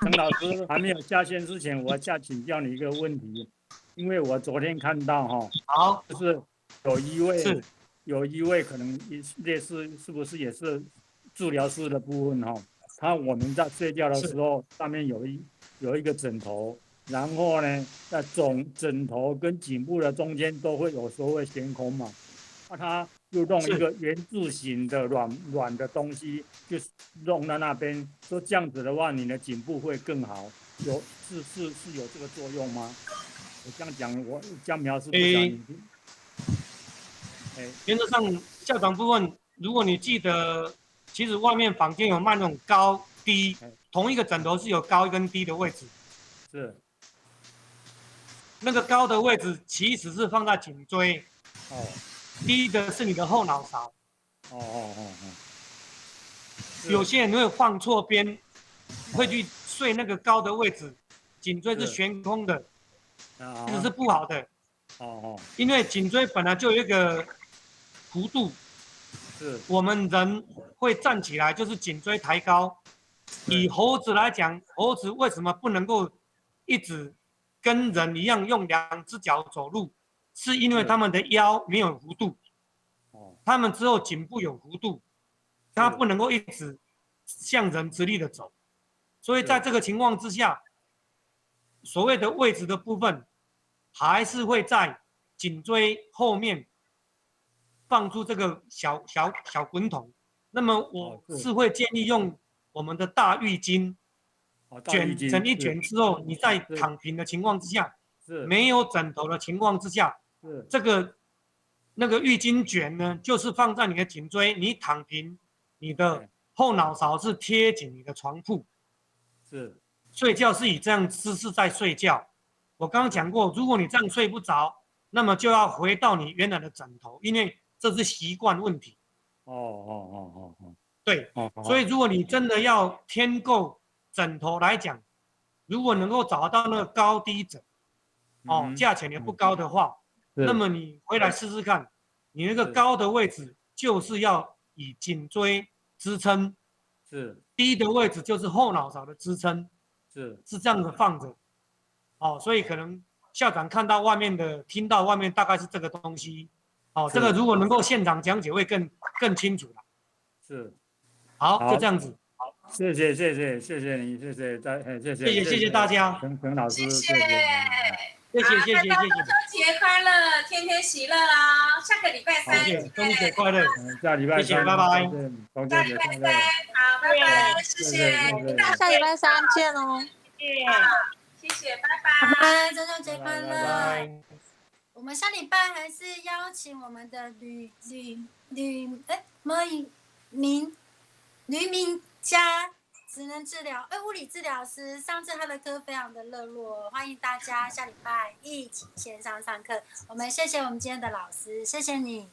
陈老师还没有下线之前，我再请教你一个问题，因为我昨天看到好，就是有一位可能类似是不是也是治疗师的部分我们在睡觉的时候上面有一个枕头，然后呢在枕头跟颈部的中间都会有所谓悬空嘛，他就弄一个圆柱形的软的东西，就弄到那边，说这样子的话，你的颈部会更好，是有这个作用吗？我这样讲，我这样描述不讲你听。原则上校长部分，如果你记得，其实外面坊间有卖那种高低，同一个枕头是有高跟低的位置。是。那个高的位置其实是放在颈椎。低的是你的后脑勺。有些人会放错边，会去睡那个高的位置，颈椎是悬空的，其实是不好的。因为颈椎本来就有一个弧度，我们人会站起来就是颈椎抬高。以猴子来讲，猴子为什么不能够一直跟人一样用2只脚走路？是因为他们的腰没有弧度，哦，他们只有颈部有弧度，他不能够一直向人直立的走，所以在这个情况之下，所谓的位置的部分，还是会在颈椎后面放出这个小滚筒。那么我是会建议用我们的大浴巾卷成一卷之后，你在躺平的情况之下，没有枕头的情况之下，这个那个浴巾卷呢，就是放在你的颈椎，你躺平，你的后脑勺是贴紧你的床铺，是睡觉是以这样姿势在睡觉。我刚刚讲过，如果你这样睡不着，那么就要回到你原来的枕头，因为这是习惯问题。哦，对，所以如果你真的要添购枕头来讲，如果能够找到那个高低枕，价钱也不高的话，那么你回来试试看，你那个高的位置就是要以颈椎支撑，低的位置就是后脑勺的支撑，是这样子放着。所以可能校长看到外面的，听到外面大概是这个东西。这个如果能够现场讲解会更清楚了。好，就这样子。谢谢你，谢谢大家，陈老师，谢谢。谢谢。中秋节快乐，天天喜乐啊！下个礼拜3见。中秋节快乐，下礼拜3，拜拜。下礼拜3，好，拜拜，谢谢。下礼拜3见哦。谢谢，拜拜。拜拜，中秋节快乐。拜拜。我们下礼拜还是邀请我们的吕明佳职能治疗物理治疗师，上次他的课非常的热络，欢迎大家下礼拜一起线上上课。我们谢谢我们今天的老师，谢谢你。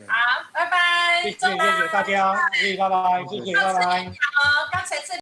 好，拜拜。谢谢大家，谢谢，拜拜，谢谢，拜拜。